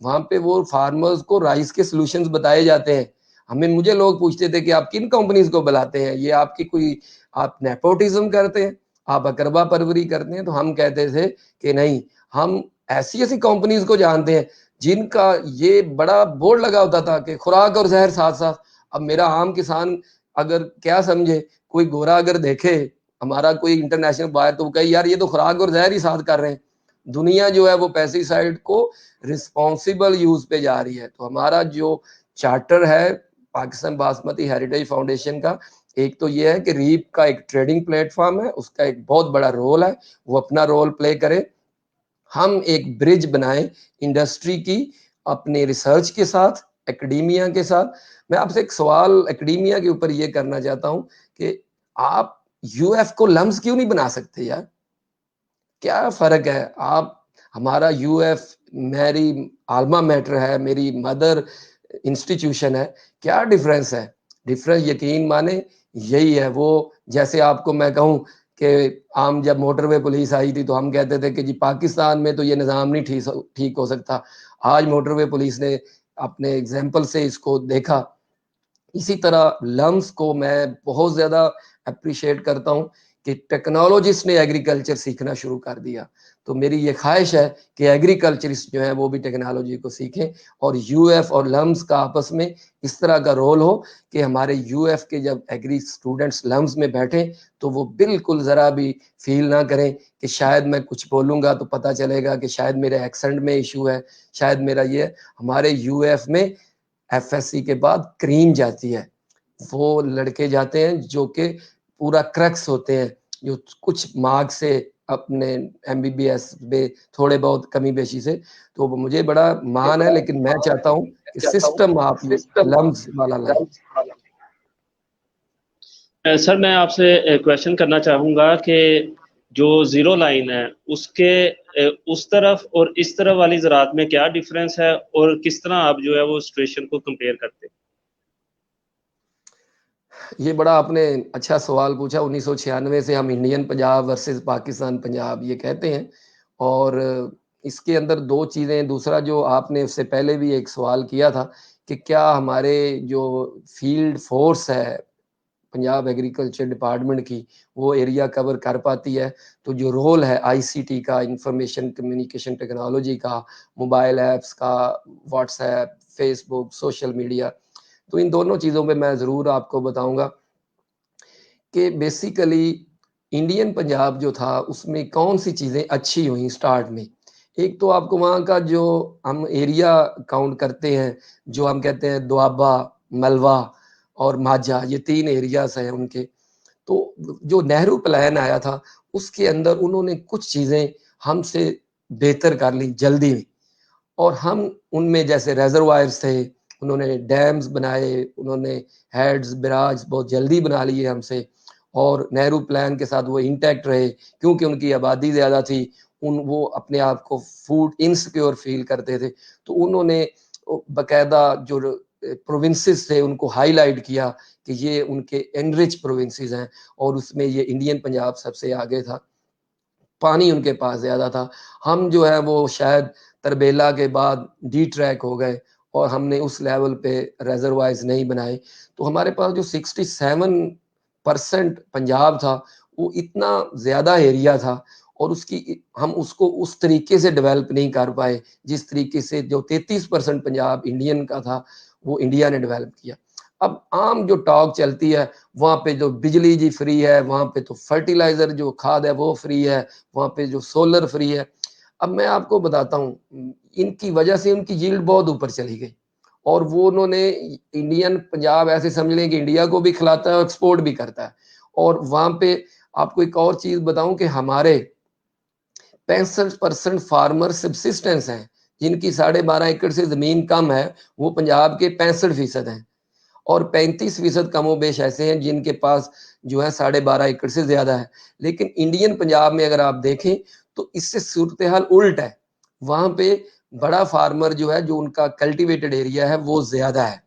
वहाँ पे वो फार्मर्स को राइस के सॉल्यूशंस बताए जाते हैं। मुझे लोग पूछते थे कि आप किन कंपनीज़ को बुलाते हैं? ये आपकी कोई आप नेपोटिज़्म करते हैं? आप अकरबा परवरी करते हैं? तो हम कहते थे कि नहीं, हम ऐसी-ऐसी कंपनीज़ को जानते हैं जिनका ये बड़ा बोर्ड लगा होता था कि खुराक और ज़हर साथ-साथ। अब मेरा आम किसान अगर क्या समझे, कोई गोरा अगर देखे हमारा कोई इंटरनेशनल बायर, तो वो कहे यार ये तो खुराक और ज़हर ही साथ कर रहे हैं। दुनिया जो है वो पेस्टिसाइड को रिस्पॉन्सिबल यूज़ पे जा रही है। तो हमारा जो चार्टर है पाकिस्तान बासमती हेरिटेज फाउंडेशन का, एक तो ये है कि रीप का एक ट्रेडिंग प्लेटफ़ॉर्म है, उसका एक बहुत बड़ा रोल है, वो अपना रोल प्ले करे। हम एक ब्रिज बनाएँ इंडस्ट्री की अपने रिसर्च के साथ, एकेडेमिया के साथ। मैं आपसे एक सवाल एकेडेमिया के ऊपर ये करना चाहता हूँ कि आप यूएफ को लम्स क्यों नहीं बना सकते यार? क्या फ़र्क है? आप हमारा यूएफ मेरी अल्मा मैटर है, मेरी मदर इंस्टीट्यूशन है, क्या डिफ़रेंस है? डिफ़रेंस यकीन माने यही है, वो जैसे आपको मैं कहूँ कि आम जब मोटरवे पुलिस आई थी तो हम कहते थे कि जी पाकिस्तान में तो ये निज़ाम नहीं ठीक हो सकता। आज मोटरवे पुलिस ने अपने एग्ज़ाम्पल से इसको देखा इसी तरह लम्स को मैं बहुत ज़्यादा अप्रिशिएट करता हूँ कि टेक्नोलॉजिस्ट ने एग्रीकल्चर सीखना शुरू कर दिया। तो मेरी ये ख्वाहिश है कि एग्रीकल्चरिस्ट जो है वो भी टेक्नोलॉजी को सीखें और यूएफ और लम्स का आपस में इस तरह का रोल हो कि हमारे यूएफ के जब एग्री स्टूडेंट्स लम्स में बैठें तो वो बिल्कुल ज़रा भी फील ना करें कि शायद मैं कुछ बोलूँगा तो पता चलेगा कि शायद मेरे एक्सेंट में इशू है, शायद मेरा ये। हमारे यूएफ में एफएससी के बाद क्रीम जाती है, वो लड़के जाते हैं जो कि पूरा क्रक्स होते हैं, जो कुछ मार्क्स से अपने एमबीबीएस में थोड़े बहुत कमी बेशी से। तो मुझे बड़ा मान है, लेकिन मैं चाहता हूँ कि सिस्टम आप लम्स वाला लाएं। सर मैं आपसे क्वेश्चन करना चाहूँगा कि जो ज़ीरो लाइन है उसके उस तरफ और इस तरफ वाली ज़रात में क्या डिफरेंस है और किस तरह आप जो है वो सिचुएशन को कंपेयर करते हैं? ये बड़ा आपने अच्छा सवाल पूछा। 1996 से हम इंडियन पंजाब वर्सेस पाकिस्तान पंजाब ये कहते हैं और इसके अंदर 2 चीज़ें, दूसरा जो आपने उससे पहले भी एक सवाल किया था कि क्या हमारे जो फील्ड फोर्स है पंजाब एग्रीकल्चर डिपार्टमेंट की वो एरिया कवर कर पाती है। तो जो रोल है आईसीटी का, इंफॉर्मेशन कम्युनिकेशन टेक्नोलॉजी का, मोबाइल ऐप्स का, व्हाट्सएप, फेसबुक, सोशल मीडिया, तो इन दोनों चीज़ों पे मैं ज़रूर आपको बताऊंगा कि बेसिकली इंडियन पंजाब जो था उसमें कौन सी चीज़ें अच्छी हुई स्टार्ट में। एक तो आपको वहाँ का जो हम एरिया काउंट करते हैं, जो हम कहते हैं दोआबा, मलवा और माझा, ये 3 एरियाज हैं उनके। तो जो नेहरू प्लान आया था उसके अंदर उन्होंने कुछ चीज़ें हमसे बेहतर कर ली जल्दी में, और हम उनमें जैसे रेजरवायर्स थे, उन्होंने डैम्स बनाए, उन्होंने हेड्स बिराज बहुत जल्दी बना लिए हमसे, और नेहरू प्लान के साथ वो इंटैक्ट रहे क्योंकि उनकी आबादी ज़्यादा थी। वो अपने आप को फूड इनसिक्योर फील करते थे, तो उन्होंने बाकायदा जो प्रोविंसेस थे उनको हाईलाइट किया कि ये उनके एनरिच प्रोविंसेस हैं, और उसमें ये इंडियन पंजाब सबसे आगे था। पानी उनके पास ज़्यादा था। हम जो है वो शायद तरबेला के बाद डी ट्रैक हो गए और हमने उस लेवल पे रिजर्वायर्स नहीं बनाए। तो हमारे पास जो 67% पंजाब था वो इतना ज़्यादा एरिया था, और उसकी हम उसको उस तरीके से डेवलप नहीं कर पाए जिस तरीके से जो 33% पंजाब इंडियन का था वो इंडिया ने डेवलप किया। अब आम जो टॉक चलती है वहाँ पे जो बिजली जी फ्री है, वहाँ पे तो फर्टिलाइजर जो खाद है वो फ्री है, वहाँ पे जो सोलर फ्री है। अब मैं आपको बताता हूँ इनकी वजह से उनकी यील्ड बहुत ऊपर चली गई, और वो उन्होंने इंडियन पंजाब ऐसे समझ लें कि इंडिया को भी खिलाता है और एक्सपोर्ट भी करता है। और वहाँ पे आपको एक और चीज बताऊं कि हमारे 65% फार्मर सब्सिस्टेंस हैं, जिनकी 12.5 एकड़ से जमीन कम है, वो पंजाब के 65% हैं, और 35% कमोबेश ऐसे हैं जिनके पास जो है 12.5 एकड़ से ज्यादा है। लेकिन इंडियन पंजाब में अगर आप देखें तो इससे सूरत हाल उल्ट है। वहां पे बड़ा फार्मर जो है, जो उनका कल्टीवेटेड एरिया है वो ज्यादा है,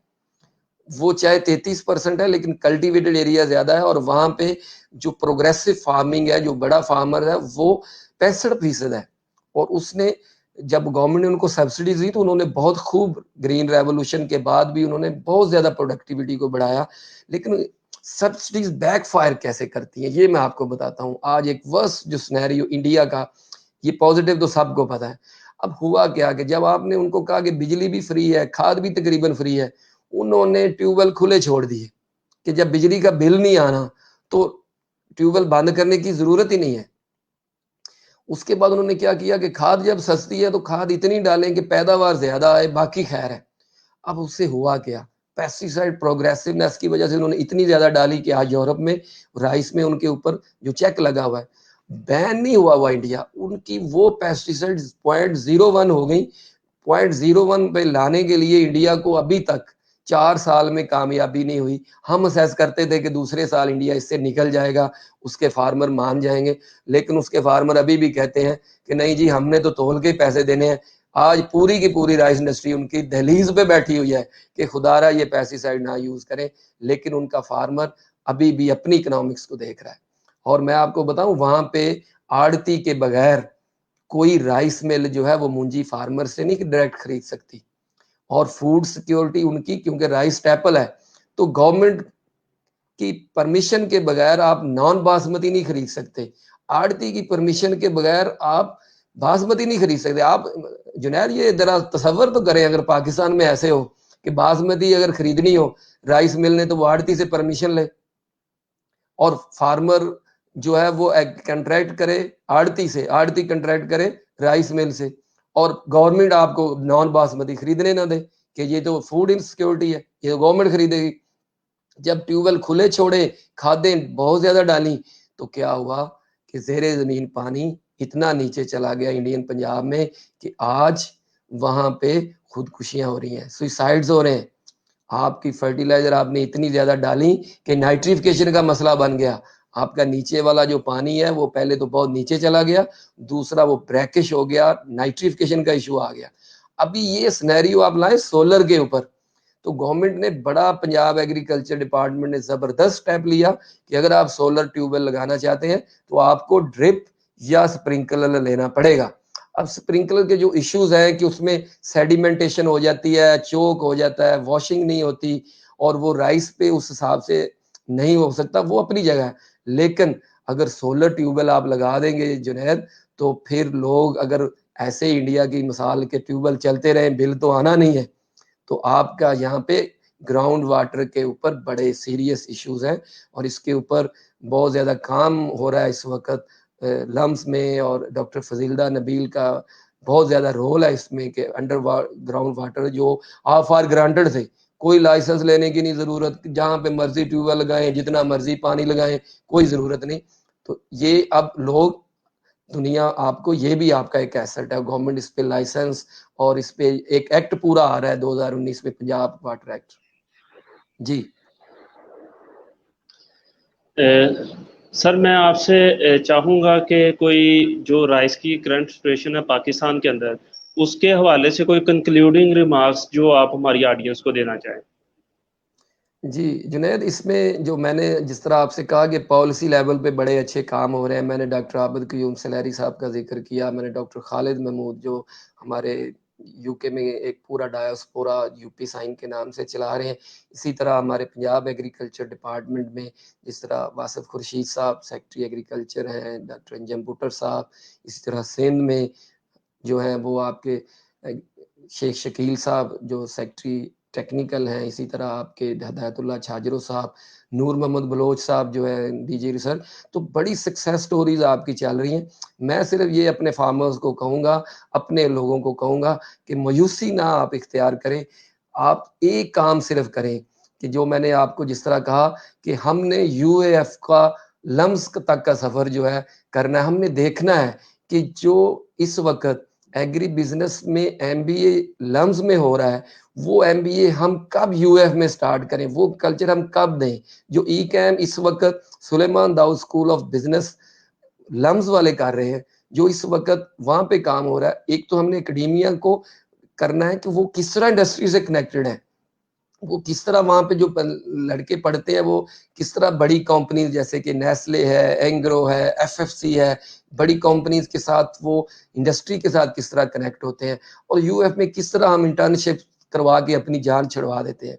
वो चाहे 33% है लेकिन कल्टीवेटेड एरिया ज्यादा है, और वहां पे जो प्रोग्रेसिव फार्मिंग है, जो बड़ा फार्मर है वो 65% है। और उसने जब गवर्नमेंट ने उनको सब्सिडीज दी तो उन्होंने बहुत खूब, ग्रीन रेवोल्यूशन के बाद भी उन्होंने बहुत ज्यादा प्रोडक्टिविटी को बढ़ाया। लेकिन सब्सिडीज बैकफायर कैसे करती हैं ये मैं आपको बताता हूँ। आज एक वर्स जो सिनेरियो इंडिया का, ये पॉजिटिव तो सबको पता है। अब हुआ क्या कि जब आपने उनको कहा कि बिजली भी फ्री है, खाद भी तकरीबन फ्री है, उन्होंने ट्यूबवेल खुले छोड़ दिए कि जब बिजली का बिल नहीं आना तो ट्यूबवेल बंद करने की जरूरत ही नहीं है। उसके बाद उन्होंने क्या किया कि खाद जब सस्ती है तो खाद इतनी डालें कि पैदावार ज्यादा आए, बाकी खैर है। अब उससे हुआ क्या, पेस्टिसाइड प्रोग्रेसिवनेस की वजह से उन्होंने इतनी ज्यादा डाली कि आज यूरोप में राइस में उनके ऊपर जो चेक लगा हुआ है, बैन नहीं हुआ हुआ इंडिया, उनकी वो पेस्टिसाइड 0.01 हो गई। 0.01 पे लाने के लिए इंडिया को अभी तक 4 साल में कामयाबी नहीं हुई। हम असेस करते थे कि दूसरे साल इंडिया इससे निकल जाएगा, उसके फार्मर मान जाएंगे, लेकिन उसके फार्मर अभी भी कहते हैं कि नहीं जी हमने तो तोल के पैसे देने हैं। आज पूरी की पूरी राइस इंडस्ट्री उनकी दहलीज पे बैठी हुई है कि खुदारा ये पेस्टिसाइड ना यूज करें, लेकिन उनका फार्मर अभी भी अपनी इकोनॉमिक्स को देख रहा है। और मैं आपको बताऊं वहां पे आड़ती के बगैर कोई राइस मिल जो है वो मुंजी फार्मर से नहीं डायरेक्ट खरीद सकती, और फूड सिक्योरिटी उनकी, क्योंकि राइस स्टेपल है, तो गवर्नमेंट की परमिशन के बगैर आप नॉन बासमती नहीं खरीद सकते, आड़ती की परमिशन के बगैर आप बासमती नहीं खरीद सकते। आप जुनैद ये जरा तसव्वुर तो करें, अगर पाकिस्तान में ऐसे हो कि बासमती अगर खरीदनी हो राइस मिल ने, तो वो आड़ती से परमिशन ले और फार्मर जो है वो कंट्रैक्ट करे आड़ती से, आड़ती कंट्रैक्ट करे राइस मिल से, और गवर्नमेंट आपको नॉन बासमती खरीदने ना दे कि ये तो फूड इनसिक्योरिटी है, ये तो गवर्नमेंट खरीदेगी। जब ट्यूबवेल खुले छोड़े, खादें बहुत ज्यादा डाली, तो क्या हुआ कि ज़ेरे ज़मीन पानी इतना नीचे चला गया इंडियन पंजाब में कि आज वहां पे खुदकुशियां हो रही हैं, सुसाइड्स हो रहे हैं। आपकी फर्टिलाइजर आपने इतनी ज्यादा डाली कि नाइट्रिफिकेशन का मसला बन गया। आपका नीचे वाला जो पानी है वो पहले तो बहुत नीचे चला गया, दूसरा वो ब्रैकिश हो गया, नाइट्रिफिकेशन का इशू आ गया। अभी ये सिनेरियो आप लाए सोलर के ऊपर, तो गवर्नमेंट ने बड़ा, पंजाब एग्रीकल्चर डिपार्टमेंट ने जबरदस्त स्टेप लिया कि अगर आप सोलर ट्यूबवेल लगाना चाहते हैं तो आपको ड्रिप या स्प्रिंकलर लेना पड़ेगा। अब स्प्रिंकलर के जो इश्यूज हैं कि उसमें सेडिमेंटेशन हो जाती है, चोक हो जाता है, वॉशिंग नहीं होती, और वो राइस पे उस हिसाब से नहीं हो सकता, वो अपनी जगह है। लेकिन अगर सोलर ट्यूबवेल आप लगा देंगे जुनैद, तो फिर लोग, अगर ऐसे इंडिया की मिसाल के ट्यूबवेल चलते रहे, बिल तो आना नहीं है, तो आपका यहाँ पे ग्राउंड वाटर के ऊपर बड़े सीरियस इश्यूज हैं, और इसके ऊपर बहुत ज्यादा काम हो रहा है इस वक्त लम्स में, और डॉक्टर फजील्दा नबील का बहुत ज्यादा रोल है इसमें कि अंडर ग्राउंड वाटर जो ऑफ आर ग्रांटेड थे, कोई लाइसेंस लेने की नहीं जरूरत, जहां पे मर्जी ट्यूबवेल लगाएं, जितना मर्जी पानी लगाएं, कोई जरूरत नहीं। तो ये अब लोग, दुनिया आपको, ये भी आपका एक एसेट है, गवर्नमेंट इस पे लाइसेंस, और इस पे एक एक्ट पूरा आ रहा है 2019 में, पंजाब वाटर एक्ट। जी सर मैं आपसे चाहूँगा कि कोई जो राइस की करंट सिचुएशन है पाकिस्तान के अंदर, उसके हवाले से कोई कंक्लूडिंग रिमार्क्स जो आप हमारी ऑडियंस को देना चाहें। जी जुनैद, इसमें जो मैंने जिस तरह आपसे कहा कि पॉलिसी लेवल पे बड़े अच्छे काम हो रहे हैं, मैंने डॉक्टर आबिद क़य्यूम सलैरी साहब का जिक्र किया, मैंने डॉक्टर खालिद महमूद जो हमारे यूके में एक पूरा डायस्पोरा यूपी साइन के नाम से चला रहे हैं, इसी तरह हमारे पंजाब एग्रीकल्चर डिपार्टमेंट में जिस तरह वासिफ खुर्शीद साहब सेक्रेटरी एग्रीकल्चर हैं, डॉक्टर अंजम बुटर साहब, इसी तरह सिंध में जो है वो आपके शेख शकील साहब जो सेक्रेटरी टेक्निकल हैं, इसी तरह आपके हदायतुल्लाह छाजरो साहब, नूर मोहम्मद बलोच साहब जो है डीजी रिसर्च, तो बड़ी सक्सेस स्टोरीज आपकी चल रही हैं। मैं सिर्फ ये अपने फार्मर्स को कहूँगा, अपने लोगों को कहूँगा कि मायूसी ना आप इख्तियार करें, आप एक काम सिर्फ करें कि जो मैंने आपको जिस तरह कहा कि हमने यूएएफ का लम्स तक का सफ़र जो है करना है, हमने देखना है कि जो इस वक्त एग्री बिजनेस में एमबीए लम्स में हो रहा है, वो एमबीए हम कब यूएफ में स्टार्ट करें, वो कल्चर हम कब दें। जो ई कैम इस वक्त Suleman Dawood school of business LUMS वाले कर रहे हैं, जो इस वक्त वहां पे काम हो रहा है, एक तो हमने एकेडेमिया को करना है कि वो किस तरह इंडस्ट्री से कनेक्टेड है, वो किस तरह वहां पे जो लड़के पढ़ते हैं वो किस तरह बड़ी कंपनीज जैसे कि नेस्ले है, एंग्रो है, एफएफसी है, बड़ी कंपनीज के साथ वो इंडस्ट्री के साथ किस तरह कनेक्ट होते हैं, और यूएफ में किस तरह हम इंटर्नशिप करवा के अपनी जान छुड़वा देते हैं।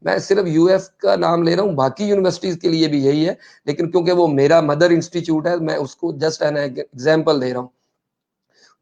मैं सिर्फ यूएफ का नाम ले रहा हूँ, बाकी यूनिवर्सिटीज के लिए भी यही है, लेकिन क्योंकि वो मेरा मदर इंस्टीट्यूट है, मैं उसको जस्ट एन एग्जाम्पल दे रहा हूँ।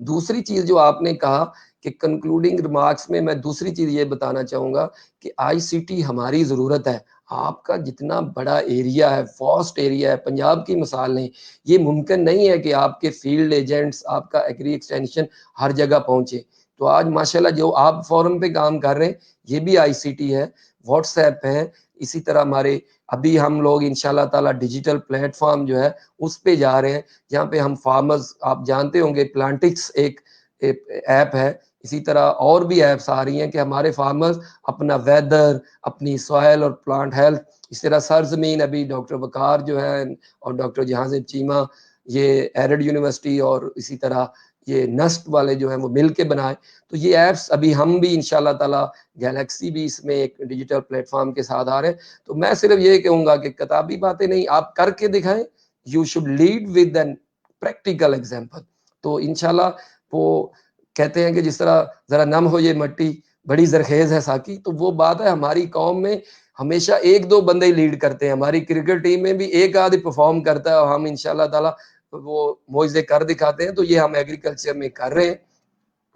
दूसरी चीज जो आपने कहा कि कंक्लूडिंग रिमार्क्स में मैं दूसरी चीज ये बताना चाहूंगा कि आईसीटी हमारी जरूरत है। आपका जितना बड़ा एरिया है, वास्ट एरिया है, पंजाब की मिसाल नहीं, ये मुमकिन नहीं है कि आपके फील्ड एजेंट्स, आपका एग्री एक्सटेंशन हर जगह पहुंचे। तो आज माशाल्लाह जो आप फोरम पे काम कर रहे हैं, ये भी आईसीटी है, व्हाट्सएप है, इसी तरह हमारे अभी हम लोग इंशाल्लाह ताला डिजिटल प्लेटफॉर्म जो है उस पे जा रहे हैं, जहाँ पे हम फार्मर्स, आप जानते होंगे प्लांटिक्स एक ऐप है, इसी तरह और भी ऐप्स आ रही हैं कि हमारे फार्मर्स अपना वेदर, अपनी सॉइल और प्लांट हेल्थ, इस तरह सरजमीन, अभी डॉक्टर वकार जो है और डॉक्टर जहांजेब चीमा, ये एरिड यूनिवर्सिटी और इसी तरह ये नस्ट वाले जो हैं वो मिल के बनाए, तो ये ऐप्स अभी हम भी इंशाल्लाह ताला, गैलेक्सी भी इसमें एक डिजिटल प्लेटफॉर्म के साथ आ रहे हैं। तो मैं सिर्फ ये कहूंगा कि किताबी बातें नहीं, आप करके दिखाएं, you should lead with an practical example. तो इंशाल्लाह वो कहते हैं कि जिस तरह जरा नम हो ये मट्टी, बड़ी जरखेज है साकी, तो वो बात है हमारी कौम में, हमेशा एक दो बंदे ही लीड करते हैं। हमारी क्रिकेट टीम में भी एक आध परफॉर्म करता है और हम इंशाल्लाह ताला वो मोइज़े कर दिखाते हैं। तो ये हम एग्रीकल्चर में कर रहे हैं।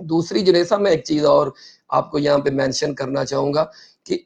दूसरी जुनैद साहब, मैं एक चीज और आपको यहाँ पे मेंशन करना चाहूंगा कि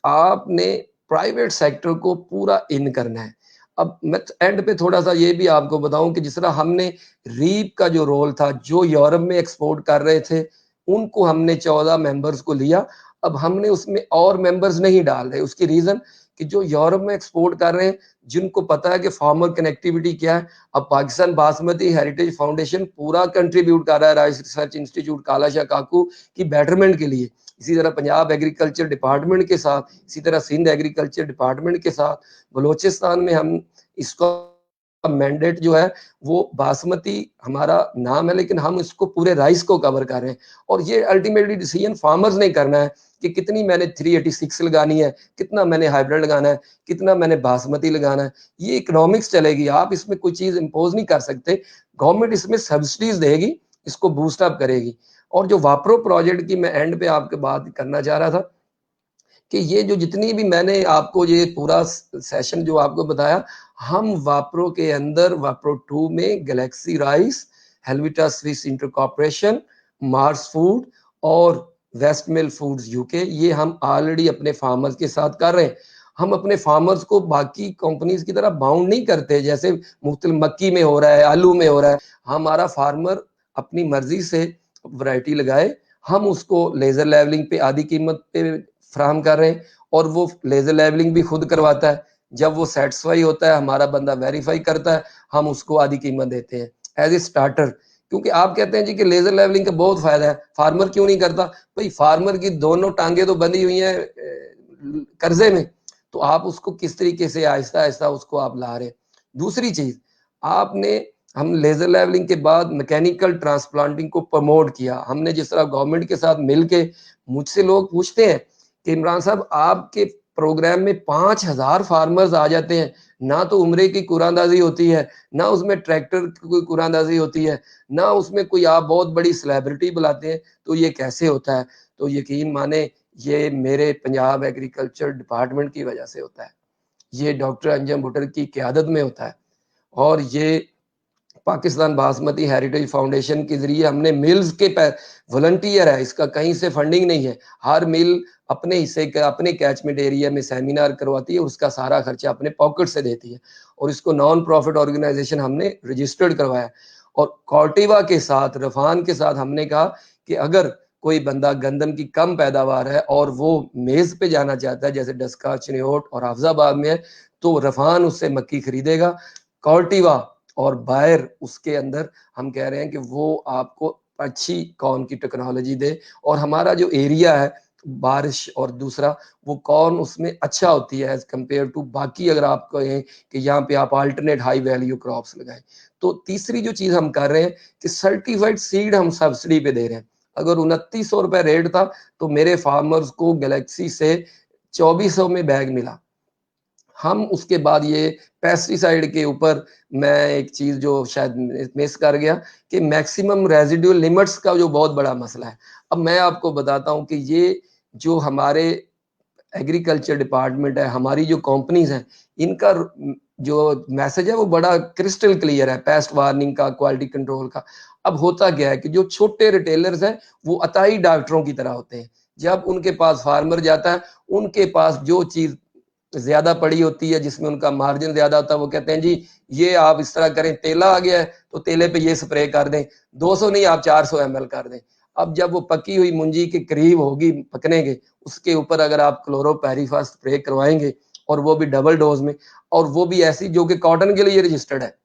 आपने प्राइवेट सेक्टर को पूरा इन करना है। अब मैं एंड पे थोड़ा सा ये भी आपको बताऊं कि जिस तरह हमने रीप का जो रोल था, जो यूरोप में एक्सपोर्ट कर रहे थे, उनको हमने 14 मेंबर्स को लिया। अब हमने उसमें और मेंबर्स नहीं डाल रहे। उसकी रीजन कि जो यूरोप में एक्सपोर्ट कर रहे हैं, जिनको पता है कि फार्मर कनेक्टिविटी क्या है। अब पाकिस्तान बासमती हेरिटेज फाउंडेशन पूरा कंट्रीब्यूट कर रहा है rice research institute Kala Shah काकू की बेटरमेंट के लिए। इसी तरह पंजाब एग्रीकल्चर डिपार्टमेंट के साथ, इसी तरह सिंध एग्रीकल्चर डिपार्टमेंट के साथ, बलोचिस्तान में हम इसको मैंडेट जो है वो बासमती हमारा नाम है, लेकिन हम इसको पूरे राइस को कवर कर रहे हैं। और ये अल्टीमेटली डिसीजन फार्मर्स ने करना है कि कितनी मैंने 386 लगानी है, कितना मैंने हाइब्रिड लगाना है, कितना मैंने बासमती लगाना है। ये इकोनॉमिक्स चलेगी, आप इसमें कोई चीज इंपोज नहीं कर सकते। गवर्नमेंट इसमें सब्सिडीज देगी, इसको बूस्ट अप करेगी। और जो वाप्रो प्रोजेक्ट की मैं एंड पे आपके बात करना चाह रहा था कि ये जो जितनी भी मैंने आपको ये पूरा सेशन जो आपको बताया, हम वाप्रो के अंदर वाप्रो 2 में galaxy rice, Helvetas Swiss intercooperation, Mars food और वेस्ट मिल फूड्स यूके, ये हम ऑलरेडी अपने फार्मर्स के साथ कर रहे हैं। हम अपने फार्मर्स को बाकी कंपनीज की तरह बाउंड नहीं करते, जैसे मुख्तलिफ मक्की में हो रहा है, आलू में हो रहा है। हमारा फार्मर अपनी मर्जी से वैरायटी लगाए, हम उसको लेजर लेवलिंग पे आधी कीमत पे फ्राहम कर रहे हैं और वो लेजर लेवलिंग भी खुद करवाता है। जब वो सेटिस्फाई होता है, हमारा बंदा वेरीफाई करता है, हम उसको आधी कीमत देते हैं एज ए स्टार्टर। क्योंकि आप कहते हैं जी कि लेजर लेवलिंग का बहुत फायदा है, फार्मर क्यों नहीं करता? भाई फार्मर की दोनों टांगे तो बंधी हुई हैं कर्जे में, तो आप उसको किस तरीके से आहिस्ता आहिस्ता उसको आप ला रहे हैं। दूसरी चीज, आपने हम लेजर लेवलिंग के बाद मैकेनिकल ट्रांसप्लांटिंग को प्रमोट किया। हमने जिस तरह गवर्नमेंट के साथ मिलके, मुझसे लोग पूछते हैं कि इमरान साहब आपके प्रोग्राम में 5000 फार्मर्स आ जाते हैं, ना तो उम्रे की कुरानदाजी होती है, ना उसमें ट्रैक्टर की कोई कुरानदाजी होती है, ना उसमें कोई आप बहुत बड़ी सेलिब्रिटी बुलाते हैं, तो ये कैसे होता है? तो यकीन माने ये मेरे पंजाब एग्रीकल्चर डिपार्टमेंट की वजह से होता है, ये डॉक्टर अंजम बुटर की क़यादत में होता है। और ये पाकिस्तान बासमती हेरिटेज फाउंडेशन के जरिए हमने मिल्स के वॉलंटियर है, इसका कहीं से फंडिंग नहीं है। हर मिल अपने हिस्से का अपने कैचमेंट एरिया में सेमिनार करवाती है, उसका सारा खर्चा अपने पॉकेट से देती है और इसको नॉन प्रॉफिट ऑर्गेनाइजेशन हमने रजिस्टर्ड करवाया। और कॉर्टिवा के साथ, रफान के साथ हमने कहा कि अगर कोई बंदा गंदम की कम पैदावार है और वो मेज पे जाना चाहता है, जैसे डस्का, चिन्योट और हाफजाबाद में है, तो रफान उससे मक्की खरीदेगा। कॉर्टिवा और बायर उसके अंदर हम कह रहे हैं कि वो आपको अच्छी कॉर्न की टेक्नोलॉजी दे। और हमारा जो एरिया है बारिश और दूसरा वो कॉर्न उसमें अच्छा होती है एज कम्पेयर टू बाकी। अगर आप कहें कि यहाँ पे आप अल्टरनेट हाई वैल्यू क्रॉप्स लगाएं, तो तीसरी जो चीज हम कर रहे हैं कि सर्टिफाइड सीड हम सब्सिडी पे दे रहे हैं। अगर 2900 रुपए रेट था, तो मेरे फार्मर्स को गैलेक्सी से 2400 में बैग मिला। हम उसके बाद ये पेस्टिसाइड के ऊपर मैं एक चीज जो शायद मिस कर गया कि मैक्सिमम रेजिडुअल लिमिट्स का जो बहुत बड़ा मसला है। अब मैं आपको बताता हूं कि ये जो हमारे एग्रीकल्चर डिपार्टमेंट है, हमारी जो कंपनीज हैं, इनका जो मैसेज है वो बड़ा क्रिस्टल क्लियर है, पेस्ट वार्निंग का, क्वालिटी कंट्रोल का। अब होता क्या है कि जो छोटे रिटेलर्स हैं वो अताई डॉक्टरों की तरह होते हैं। जब उनके पास फार्मर जाता है, उनके पास जो चीज ज्यादा पड़ी होती है, जिसमें उनका मार्जिन ज्यादा होता है, वो कहते हैं जी ये आप इस तरह करें, तेला आ गया है तो तेले पे ये स्प्रे कर दें, 200 नहीं आप 400 ml कर दें। अब जब वो पकी हुई मुंजी के करीब होगी पकने के, उसके ऊपर अगर आप क्लोरोपैरीफास स्प्रे करवाएंगे और वो भी डबल डोज में, और वो भी ऐसी जो कि कॉटन के लिए रजिस्टर्ड है,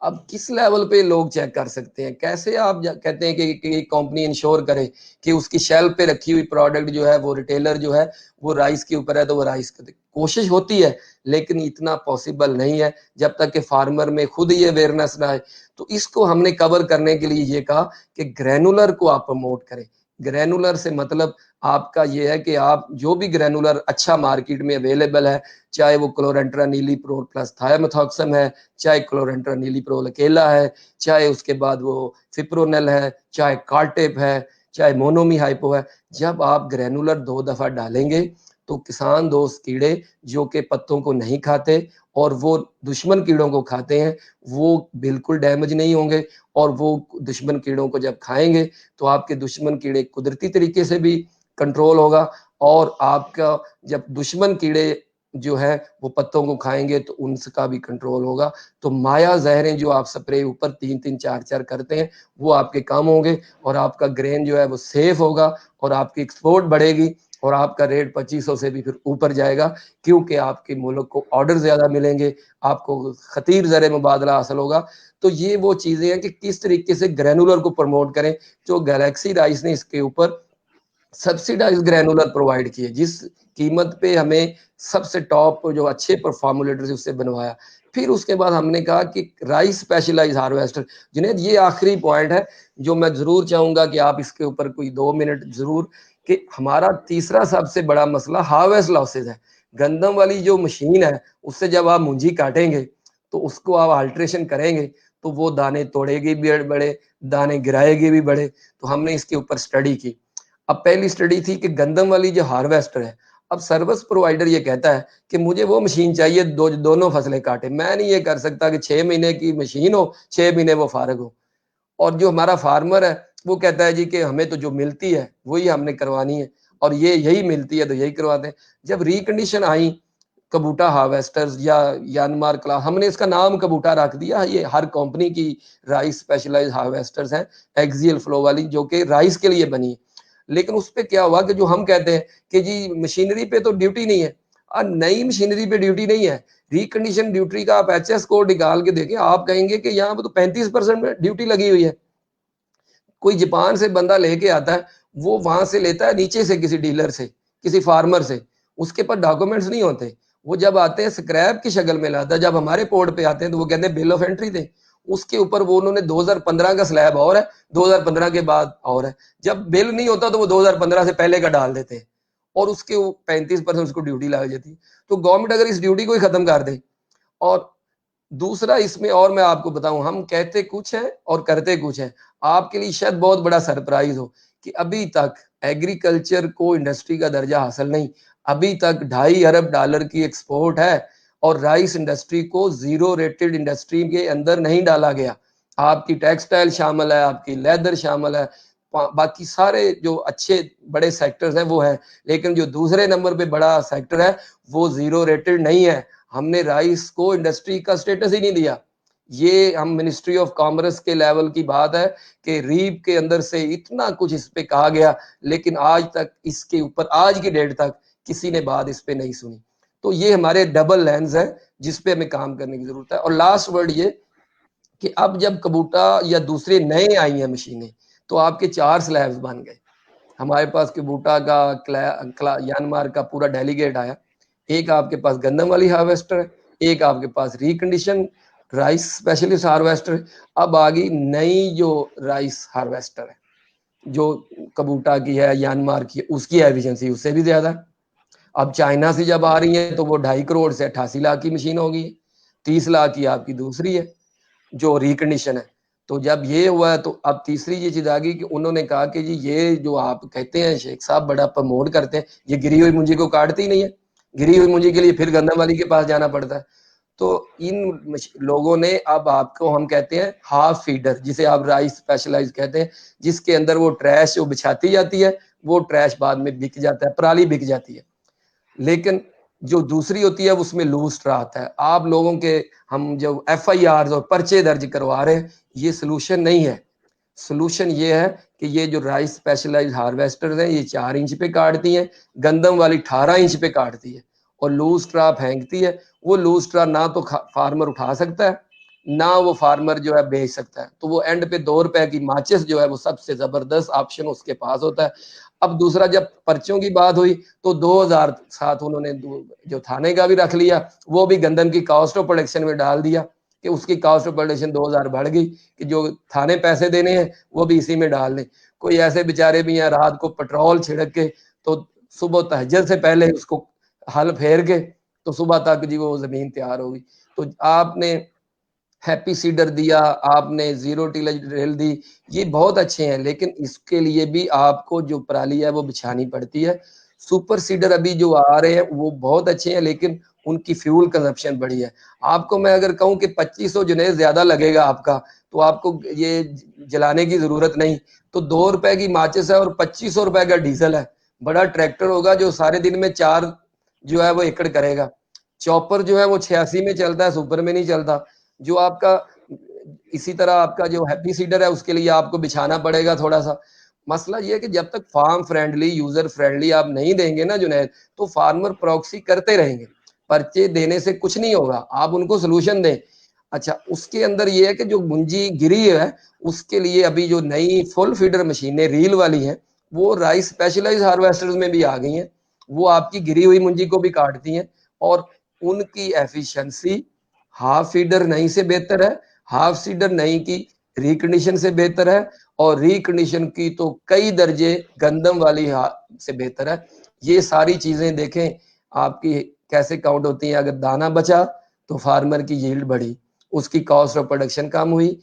अब किस लेवल पे लोग चेक कर सकते हैं? कैसे आप कहते हैं कि कंपनी इंश्योर करे कि उसकी शेल्फ पे रखी हुई प्रोडक्ट जो है वो रिटेलर जो है वो राइस के ऊपर है, तो वो राइस कर दे। कोशिश होती है लेकिन इतना पॉसिबल नहीं है जब तक कि फार्मर में खुद ये अवेयरनेस ना आए। तो इसको हमने कवर करने के लिए ये कहा कि ग्रेनुलर को आप प्रमोट करें। ग्रेनुलर से मतलब आपका ये है कि आप जो भी ग्रेनुलर अच्छा मार्केट में अवेलेबल है, चाहे वो क्लोरेंट्रा नीलीप्रोल प्लस थायोमेथॉक्सम है, चाहे क्लोरेंट्रा नीलीप्रोल अकेला है, चाहे उसके बाद वो फिप्रोनेल है, चाहे कार्टेप है, चाहे मोनोमी हाइपो है, जब आप ग्रेनुलर 2 दफा डालेंगे तो किसान दोस्त कीड़े जो कि पत्तों को नहीं खाते और वो दुश्मन कीड़ों को खाते हैं, वो बिल्कुल डैमेज नहीं होंगे। और वो दुश्मन कीड़ों को जब खाएंगे तो आपके दुश्मन कीड़े कुदरती तरीके से भी कंट्रोल होगा, और आपका जब दुश्मन कीड़े जो है वो पत्तों को खाएंगे तो उनका भी कंट्रोल होगा। तो माया जहरें जो आप स्प्रे ऊपर 3-3 4-4 करते हैं वो आपके कम होंगे, और आपका ग्रेन जो है वो सेफ होगा, और आपकी एक्सपोर्ट बढ़ेगी, और आपका रेट 2500 से भी फिर ऊपर जाएगा, क्योंकि आपके मुल्क को ऑर्डर ज्यादा मिलेंगे, आपको खतीर ज़र मुबादला हासिल होगा। तो ये वो चीजें हैं कि किस तरीके से ग्रैनुलर को प्रमोट करें। जो गैलेक्सी राइस ने इसके ऊपर सब्सिडाइज ग्रैनुलर प्रोवाइड किए, जिस कीमत पे हमें सबसे टॉप जो अच्छे फॉर्मुलेटर से उससे बनवाया। फिर उसके बाद हमने कहा कि राइस स्पेशलाइज हार्वेस्टर। जुनैद, ये आखिरी पॉइंट है जो मैं जरूर चाहूंगा कि आप इसके ऊपर कोई 2 मिनट जरूर, कि हमारा तीसरा सबसे बड़ा मसला हार्वेस्ट लॉसेज है। गंदम वाली जो मशीन है उससे जब आप मुंजी काटेंगे तो उसको आप अल्ट्रेशन करेंगे तो वो दाने तोड़ेगी भी बड़े, दाने गिराएगी भी बड़े। तो हमने इसके ऊपर स्टडी की। अब पहली स्टडी थी कि गंदम वाली जो हार्वेस्टर है, अब सर्विस प्रोवाइडर ये कहता है कि मुझे वो मशीन चाहिए दोनों फसलें काटे। मैं नहीं ये कर सकता कि 6 महीने की मशीन हो, 6 महीने वो फारग हो। और जो हमारा फार्मर है वो कहता है जी कि हमें तो जो मिलती है वही हमने करवानी है, और ये यही मिलती है तो यही करवाते हैं। जब रिकंडीशन आई कबूटा हार्वेस्टर्स या यानमार क्लास, हमने इसका नाम कबूटा रख दिया। ये हर कंपनी की राइस स्पेशलाइज हार्वेस्टर्स हैं, एक्सियल फ्लो वाली, जो कि राइस के लिए बनी है। लेकिन उस पे क्या हुआ कि जो हम कहते हैं कि जी मशीनरी पे तो ड्यूटी नहीं है, और नई मशीनरी पे ड्यूटी नहीं है। रिकंडीशन ड्यूटी का आप एचएस कोड निकाल के देखें, आप कहेंगे कि यहाँ पे तो 35% में ड्यूटी लगी हुई है। कोई जापान से बंदा लेके आता है, वो वहां से लेता है नीचे से किसी डीलर से, किसी फार्मर से, उसके पास डॉक्यूमेंट्स नहीं होते। वो जब आते हैं स्क्रैप की शक्ल में लाता है। जब हमारे पोर्ट पे आते हैं तो वो कहते हैं बिल ऑफ एंट्री दे, उसके ऊपर वो उन्होंने 2015 का स्लैब और है, 2015 के बाद और है। जब बिल नहीं होता तो वो 2015 से पहले का डाल देते हैं, और उसके 35% उसको ड्यूटी लग जाती है। तो गवर्नमेंट अगर इस ड्यूटी को ही खत्म कर दे। और दूसरा इसमें और मैं आपको बताऊं, हम कहते कुछ है और करते कुछ है। आपके लिए शायद बहुत बड़ा सरप्राइज हो कि अभी तक एग्रीकल्चर को इंडस्ट्री का दर्जा हासिल नहीं। अभी तक $2.5 अरब की एक्सपोर्ट है, और राइस इंडस्ट्री को जीरो रेटेड इंडस्ट्री के अंदर नहीं डाला गया। आपकी टेक्सटाइल शामिल है, आपकी लेदर शामिल है, बाकी सारे जो अच्छे बड़े सेक्टर्स हैं वो है, लेकिन जो दूसरे नंबर पे बड़ा सेक्टर है वो जीरो रेटेड नहीं है। हमने राइस को इंडस्ट्री का स्टेटस ही नहीं दिया। ये हम मिनिस्ट्री ऑफ कॉमर्स के लेवल की बात है कि रीप के अंदर से इतना कुछ इस पे कहा गया, लेकिन आज तक इसके ऊपर, आज की डेट तक किसी ने बात इस पे नहीं सुनी। तो ये हमारे डबल लेंस है जिस पे हमें काम करने की जरूरत है। और लास्ट वर्ड ये कि अब जब कबूटा या दूसरे नए आई हैं मशीनें, तो आपके 4 स्लैब्स बन गए। हमारे पास कबूटा का यानमार का पूरा डेलीगेट आया। एक आपके पास गंदम वाली हार्वेस्टर है, एक आपके पास रिकंडीशन राइस स्पेशलिस्ट हार्वेस्टर है। अब आ गई नई जो राइस हार्वेस्टर है, जो कबूटा की है, यानमार की है, उसकी एफिशिएंसी उससे भी ज्यादा है। अब चाइना से जब आ रही है तो वो 2.5 करोड़ से 88 लाख की मशीन होगी, 30 लाख की आपकी दूसरी है जो रिकंडीशन है। तो जब ये हुआ है तो अब तीसरी ये चीज आ गई कि उन्होंने कहा कि जी ये जो आप कहते हैं शेख साहब बड़ा प्रमोट करते हैं, ये गिरी हुई मुंजी को काटती ही नहीं है। गिरी हुई मुंजी के लिए फिर गंदम वाली के पास जाना पड़ता है। तो इन लोगों ने अब आपको, हम कहते हैं हाफ फीडर, जिसे आप राइस स्पेशलाइज कहते हैं, जिसके अंदर वो ट्रैश जो बिछाती जाती है, वो ट्रैश बाद में बिक जाता है, पराली बिक जाती है। लेकिन जो दूसरी होती है उसमें लूज स्ट्रा आता है। आप लोगों के, हम जो FIR और पर्चे दर्ज करवा रहे हैं, ये सोल्यूशन नहीं है। सोल्यूशन ये है कि ये जो राइस स्पेशलाइज हार्वेस्टर हैं ये 4 इंच पे काटती हैं, गंदम वाली 18 इंच पे काटती है, और लूज स्ट्रा फेंकती है। वो लूज स्ट्रा ना तो फार्मर उठा सकता है, ना वो फार्मर जो है बेच सकता है। तो वो एंड पे 2 रुपए की माचिस जो है वो सबसे जबरदस्त ऑप्शन उसके पास होता है। अब दूसरा, जब पर्चों की बात हुई तो 2007 उन्होंने जो थाने का भी रख लिया, वो भी गंदम की कॉस्ट ऑफ प्रोडक्शन में डाल दिया कि उसकी कॉस्ट ऑफ प्रोडक्शन 2000 बढ़ गई, कि जो थाने पैसे देने हैं वो भी इसी में डाल दें। कोई ऐसे बेचारे भी हैं रात को पेट्रोल छिड़क के, तो सुबह तहज्जुद से पहले उसको हल फेर के तो सुबह तक जी वो जमीन तैयार होगी। तो आपने हैप्पी सीडर दिया, आपने जीरो टिलेज ड्रिल दी, ये बहुत अच्छे हैं, लेकिन इसके लिए भी आपको जो पराली है वो बिछानी पड़ती है। सुपर सीडर अभी जो आ रहे हैं वो बहुत अच्छे हैं, लेकिन उनकी फ्यूल कंजप्शन बड़ी है। आपको मैं अगर कहूं कि 2500 जुनेद ज्यादा लगेगा आपका, तो आपको ये जलाने की जरूरत नहीं। तो 2 रुपए की माचिस है और 2500 रुपए का डीजल है। बड़ा ट्रैक्टर होगा जो सारे दिन में 4 जो है वो एकड़ करेगा। चॉपर जो है वो 86 में चलता है, सुपर में नहीं चलता। जो आपका इसी तरह आपका जो हैप्पी सीडर है उसके लिए आपको बिछाना पड़ेगा थोड़ा सा। मसला ये है कि जब तक फार्म फ्रेंडली, यूजर फ्रेंडली आप नहीं देंगे ना जुनैद, तो फार्मर प्रॉक्सी करते रहेंगे। पर्चे देने से कुछ नहीं होगा, आप उनको सोल्यूशन दें। अच्छा, उसके अंदर ये है कि जो मुंजी गिरी है उसके लिए अभी जो नई फुल फीडर मशीनें रील वाली हैं, वो राइस स्पेशलाइज हार्वेस्टर्स में भी आ गई हैं। वो आपकी गिरी हुई मुंजी को भी काटती हैं और उनकी एफिशिएंसी हाफ फीडर नहीं से बेहतर है, हाफ सीडर नहीं की रिकंडीशन से बेहतर है, और रिकंडीशन की तो कई दर्जे गंदम वाली से बेहतर है। ये सारी चीजें देखें आपकी कैसे काउंट होती हैं। अगर दाना बचा तो फार्मर की यील्ड बढ़ी, उसकी कॉस्ट ऑफ प्रोडक्शन कम हुई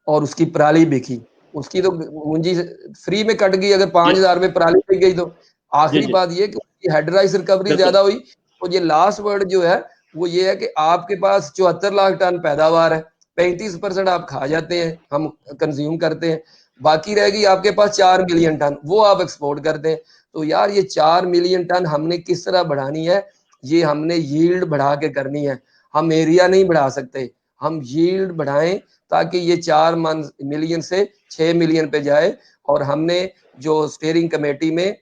और उसकी पराली बिकी। उसकी तो मुंजी फ्री में कट गई, अगर 5000 में पराली बिक गई तो। आखिरी बात ये कि उसकी हेड राइस रिकवरी ज्यादा हुई। और ये लास्ट वर्ड जो है वो ये है कि आपके पास 74 लाख टन पैदावार है, 35% आप खा जाते हैं, हम कंज्यूम करते हैं, बाकी रहेगी आपके पास 4 मिलियन टन, वो आप एक्सपोर्ट करते हैं। तो यार ये 4 मिलियन टन हमने किस तरह बढ़ानी है? ये हमने यील्ड बढ़ा के करनी है। हम एरिया नहीं बढ़ा सकते, हम यील्ड बढ़ाएं ताकि ये 4 मिलियन से 6 मिलियन पे जाए। और हमने जो स्टीयरिंग कमेटी में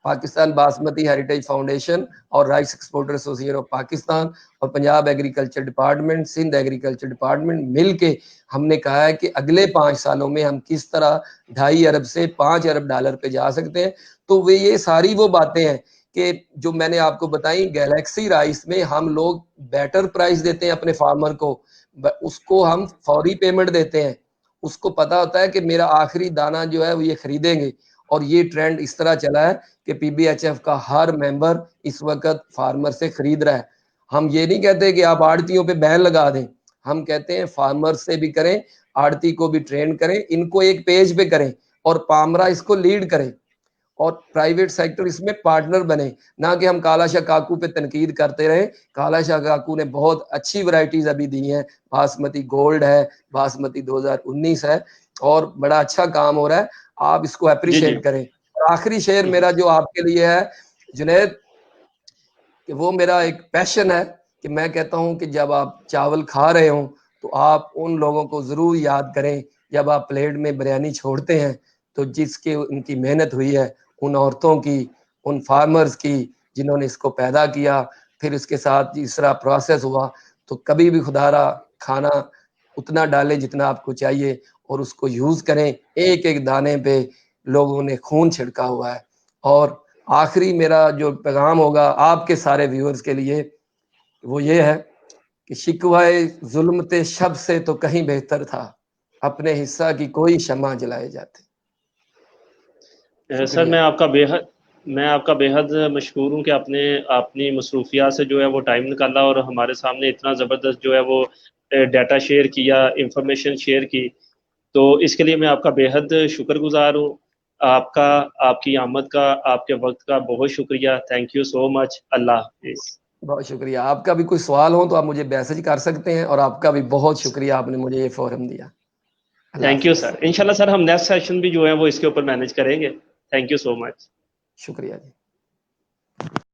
पाकिस्तान बासमती हेरिटेज फाउंडेशन और rice exporter association of Pakistan और Punjab agriculture department, Sindh agriculture department मिलके हमने कहा है कि अगले 5 सालों में हम किस तरह 2.5 अरब से 5 अरब डॉलर पे जा सकते हैं। तो वे ये सारी वो बातें हैं कि जो मैंने आपको बताई। गैलेक्सी राइस में हम लोग बेटर प्राइस देते हैं अपने फार्मर को, उसको हम फौरी पेमेंट देते हैं। उसको पता होता है कि मेरा आखिरी दाना जो है वो ये खरीदेंगे। और ये ट्रेंड इस तरह चला है कि पीबीएचएफ का हर मेंबर इस वक्त फार्मर से खरीद रहा है। हम ये नहीं कहते कि आप आड़तियों पे बैन लगा दें, हम कहते हैं फार्मर से भी करें, आड़ती को भी ट्रेन करें, इनको एक पेज पे करें और पामरा इसको लीड करें और प्राइवेट सेक्टर इसमें पार्टनर बने। ना कि हम कालाशाह काकू पे तनकीद करते रहे। कालाशाह काकू ने बहुत अच्छी वैरायटीज अभी दी हैं, बासमती गोल्ड है, बासमती 2019 है और बड़ा अच्छा काम हो रहा है, आप इसको अप्रिशिएट करें। और आखिरी शेर मेरा जो आपके लिए है जुनैद, कि वो मेरा एक पैशन है कि मैं कहता हूं कि जब आप चावल खा रहे हो तो आप उन लोगों को जरूर याद करें, जब आप प्लेट में बिरयानी छोड़ते हैं तो जिसकी उनकी मेहनत हुई है, उन औरतों की, उन फार्मर्स की जिन्होंने इसको पैदा किया, फिर उसके साथ इस तरह प्रोसेस हुआ। तो कभी भी खुदारा खाना उतना डालें जितना आपको चाहिए और उसको यूज करें। एक एक दाने पे लोगों ने खून छिड़का हुआ है। और आखिरी मेरा जो पैगाम होगा आपके सारे व्यूअर्स के लिए वो ये है कि शिकवाए जुल्म ते शब से तो कहीं बेहतर था, अपने हिस्सा की कोई शम्मा जलाए जाते। सर मैं आपका बेहद मशहूर हूँ कि आपने अपनी मसरूफियात से जो है वो टाइम निकाला और हमारे सामने इतना ज़बरदस्त जो है वो डाटा शेयर किया, इंफॉर्मेशन शेयर की। तो इसके लिए मैं आपका बेहद शुक्रगुजार हूँ। आपका, आपकी आमद का, आपके वक्त का बहुत शुक्रिया। Thank you so much. अल्लाह हाफिज़। बहुत शुक्रिया। आपका भी कोई सवाल हो तो आप मुझे मैसेज कर सकते हैं और आपका भी बहुत शुक्रिया, आपने मुझे ये फोरम दिया। अल्लाह थैंक यू हाफिज। सर। इंशाल्लाह सर हम नेक्स्ट सेशन भी जो है वो इसके ऊपर मैनेज करेंगे। Thank you so much. शुक्रिया जी।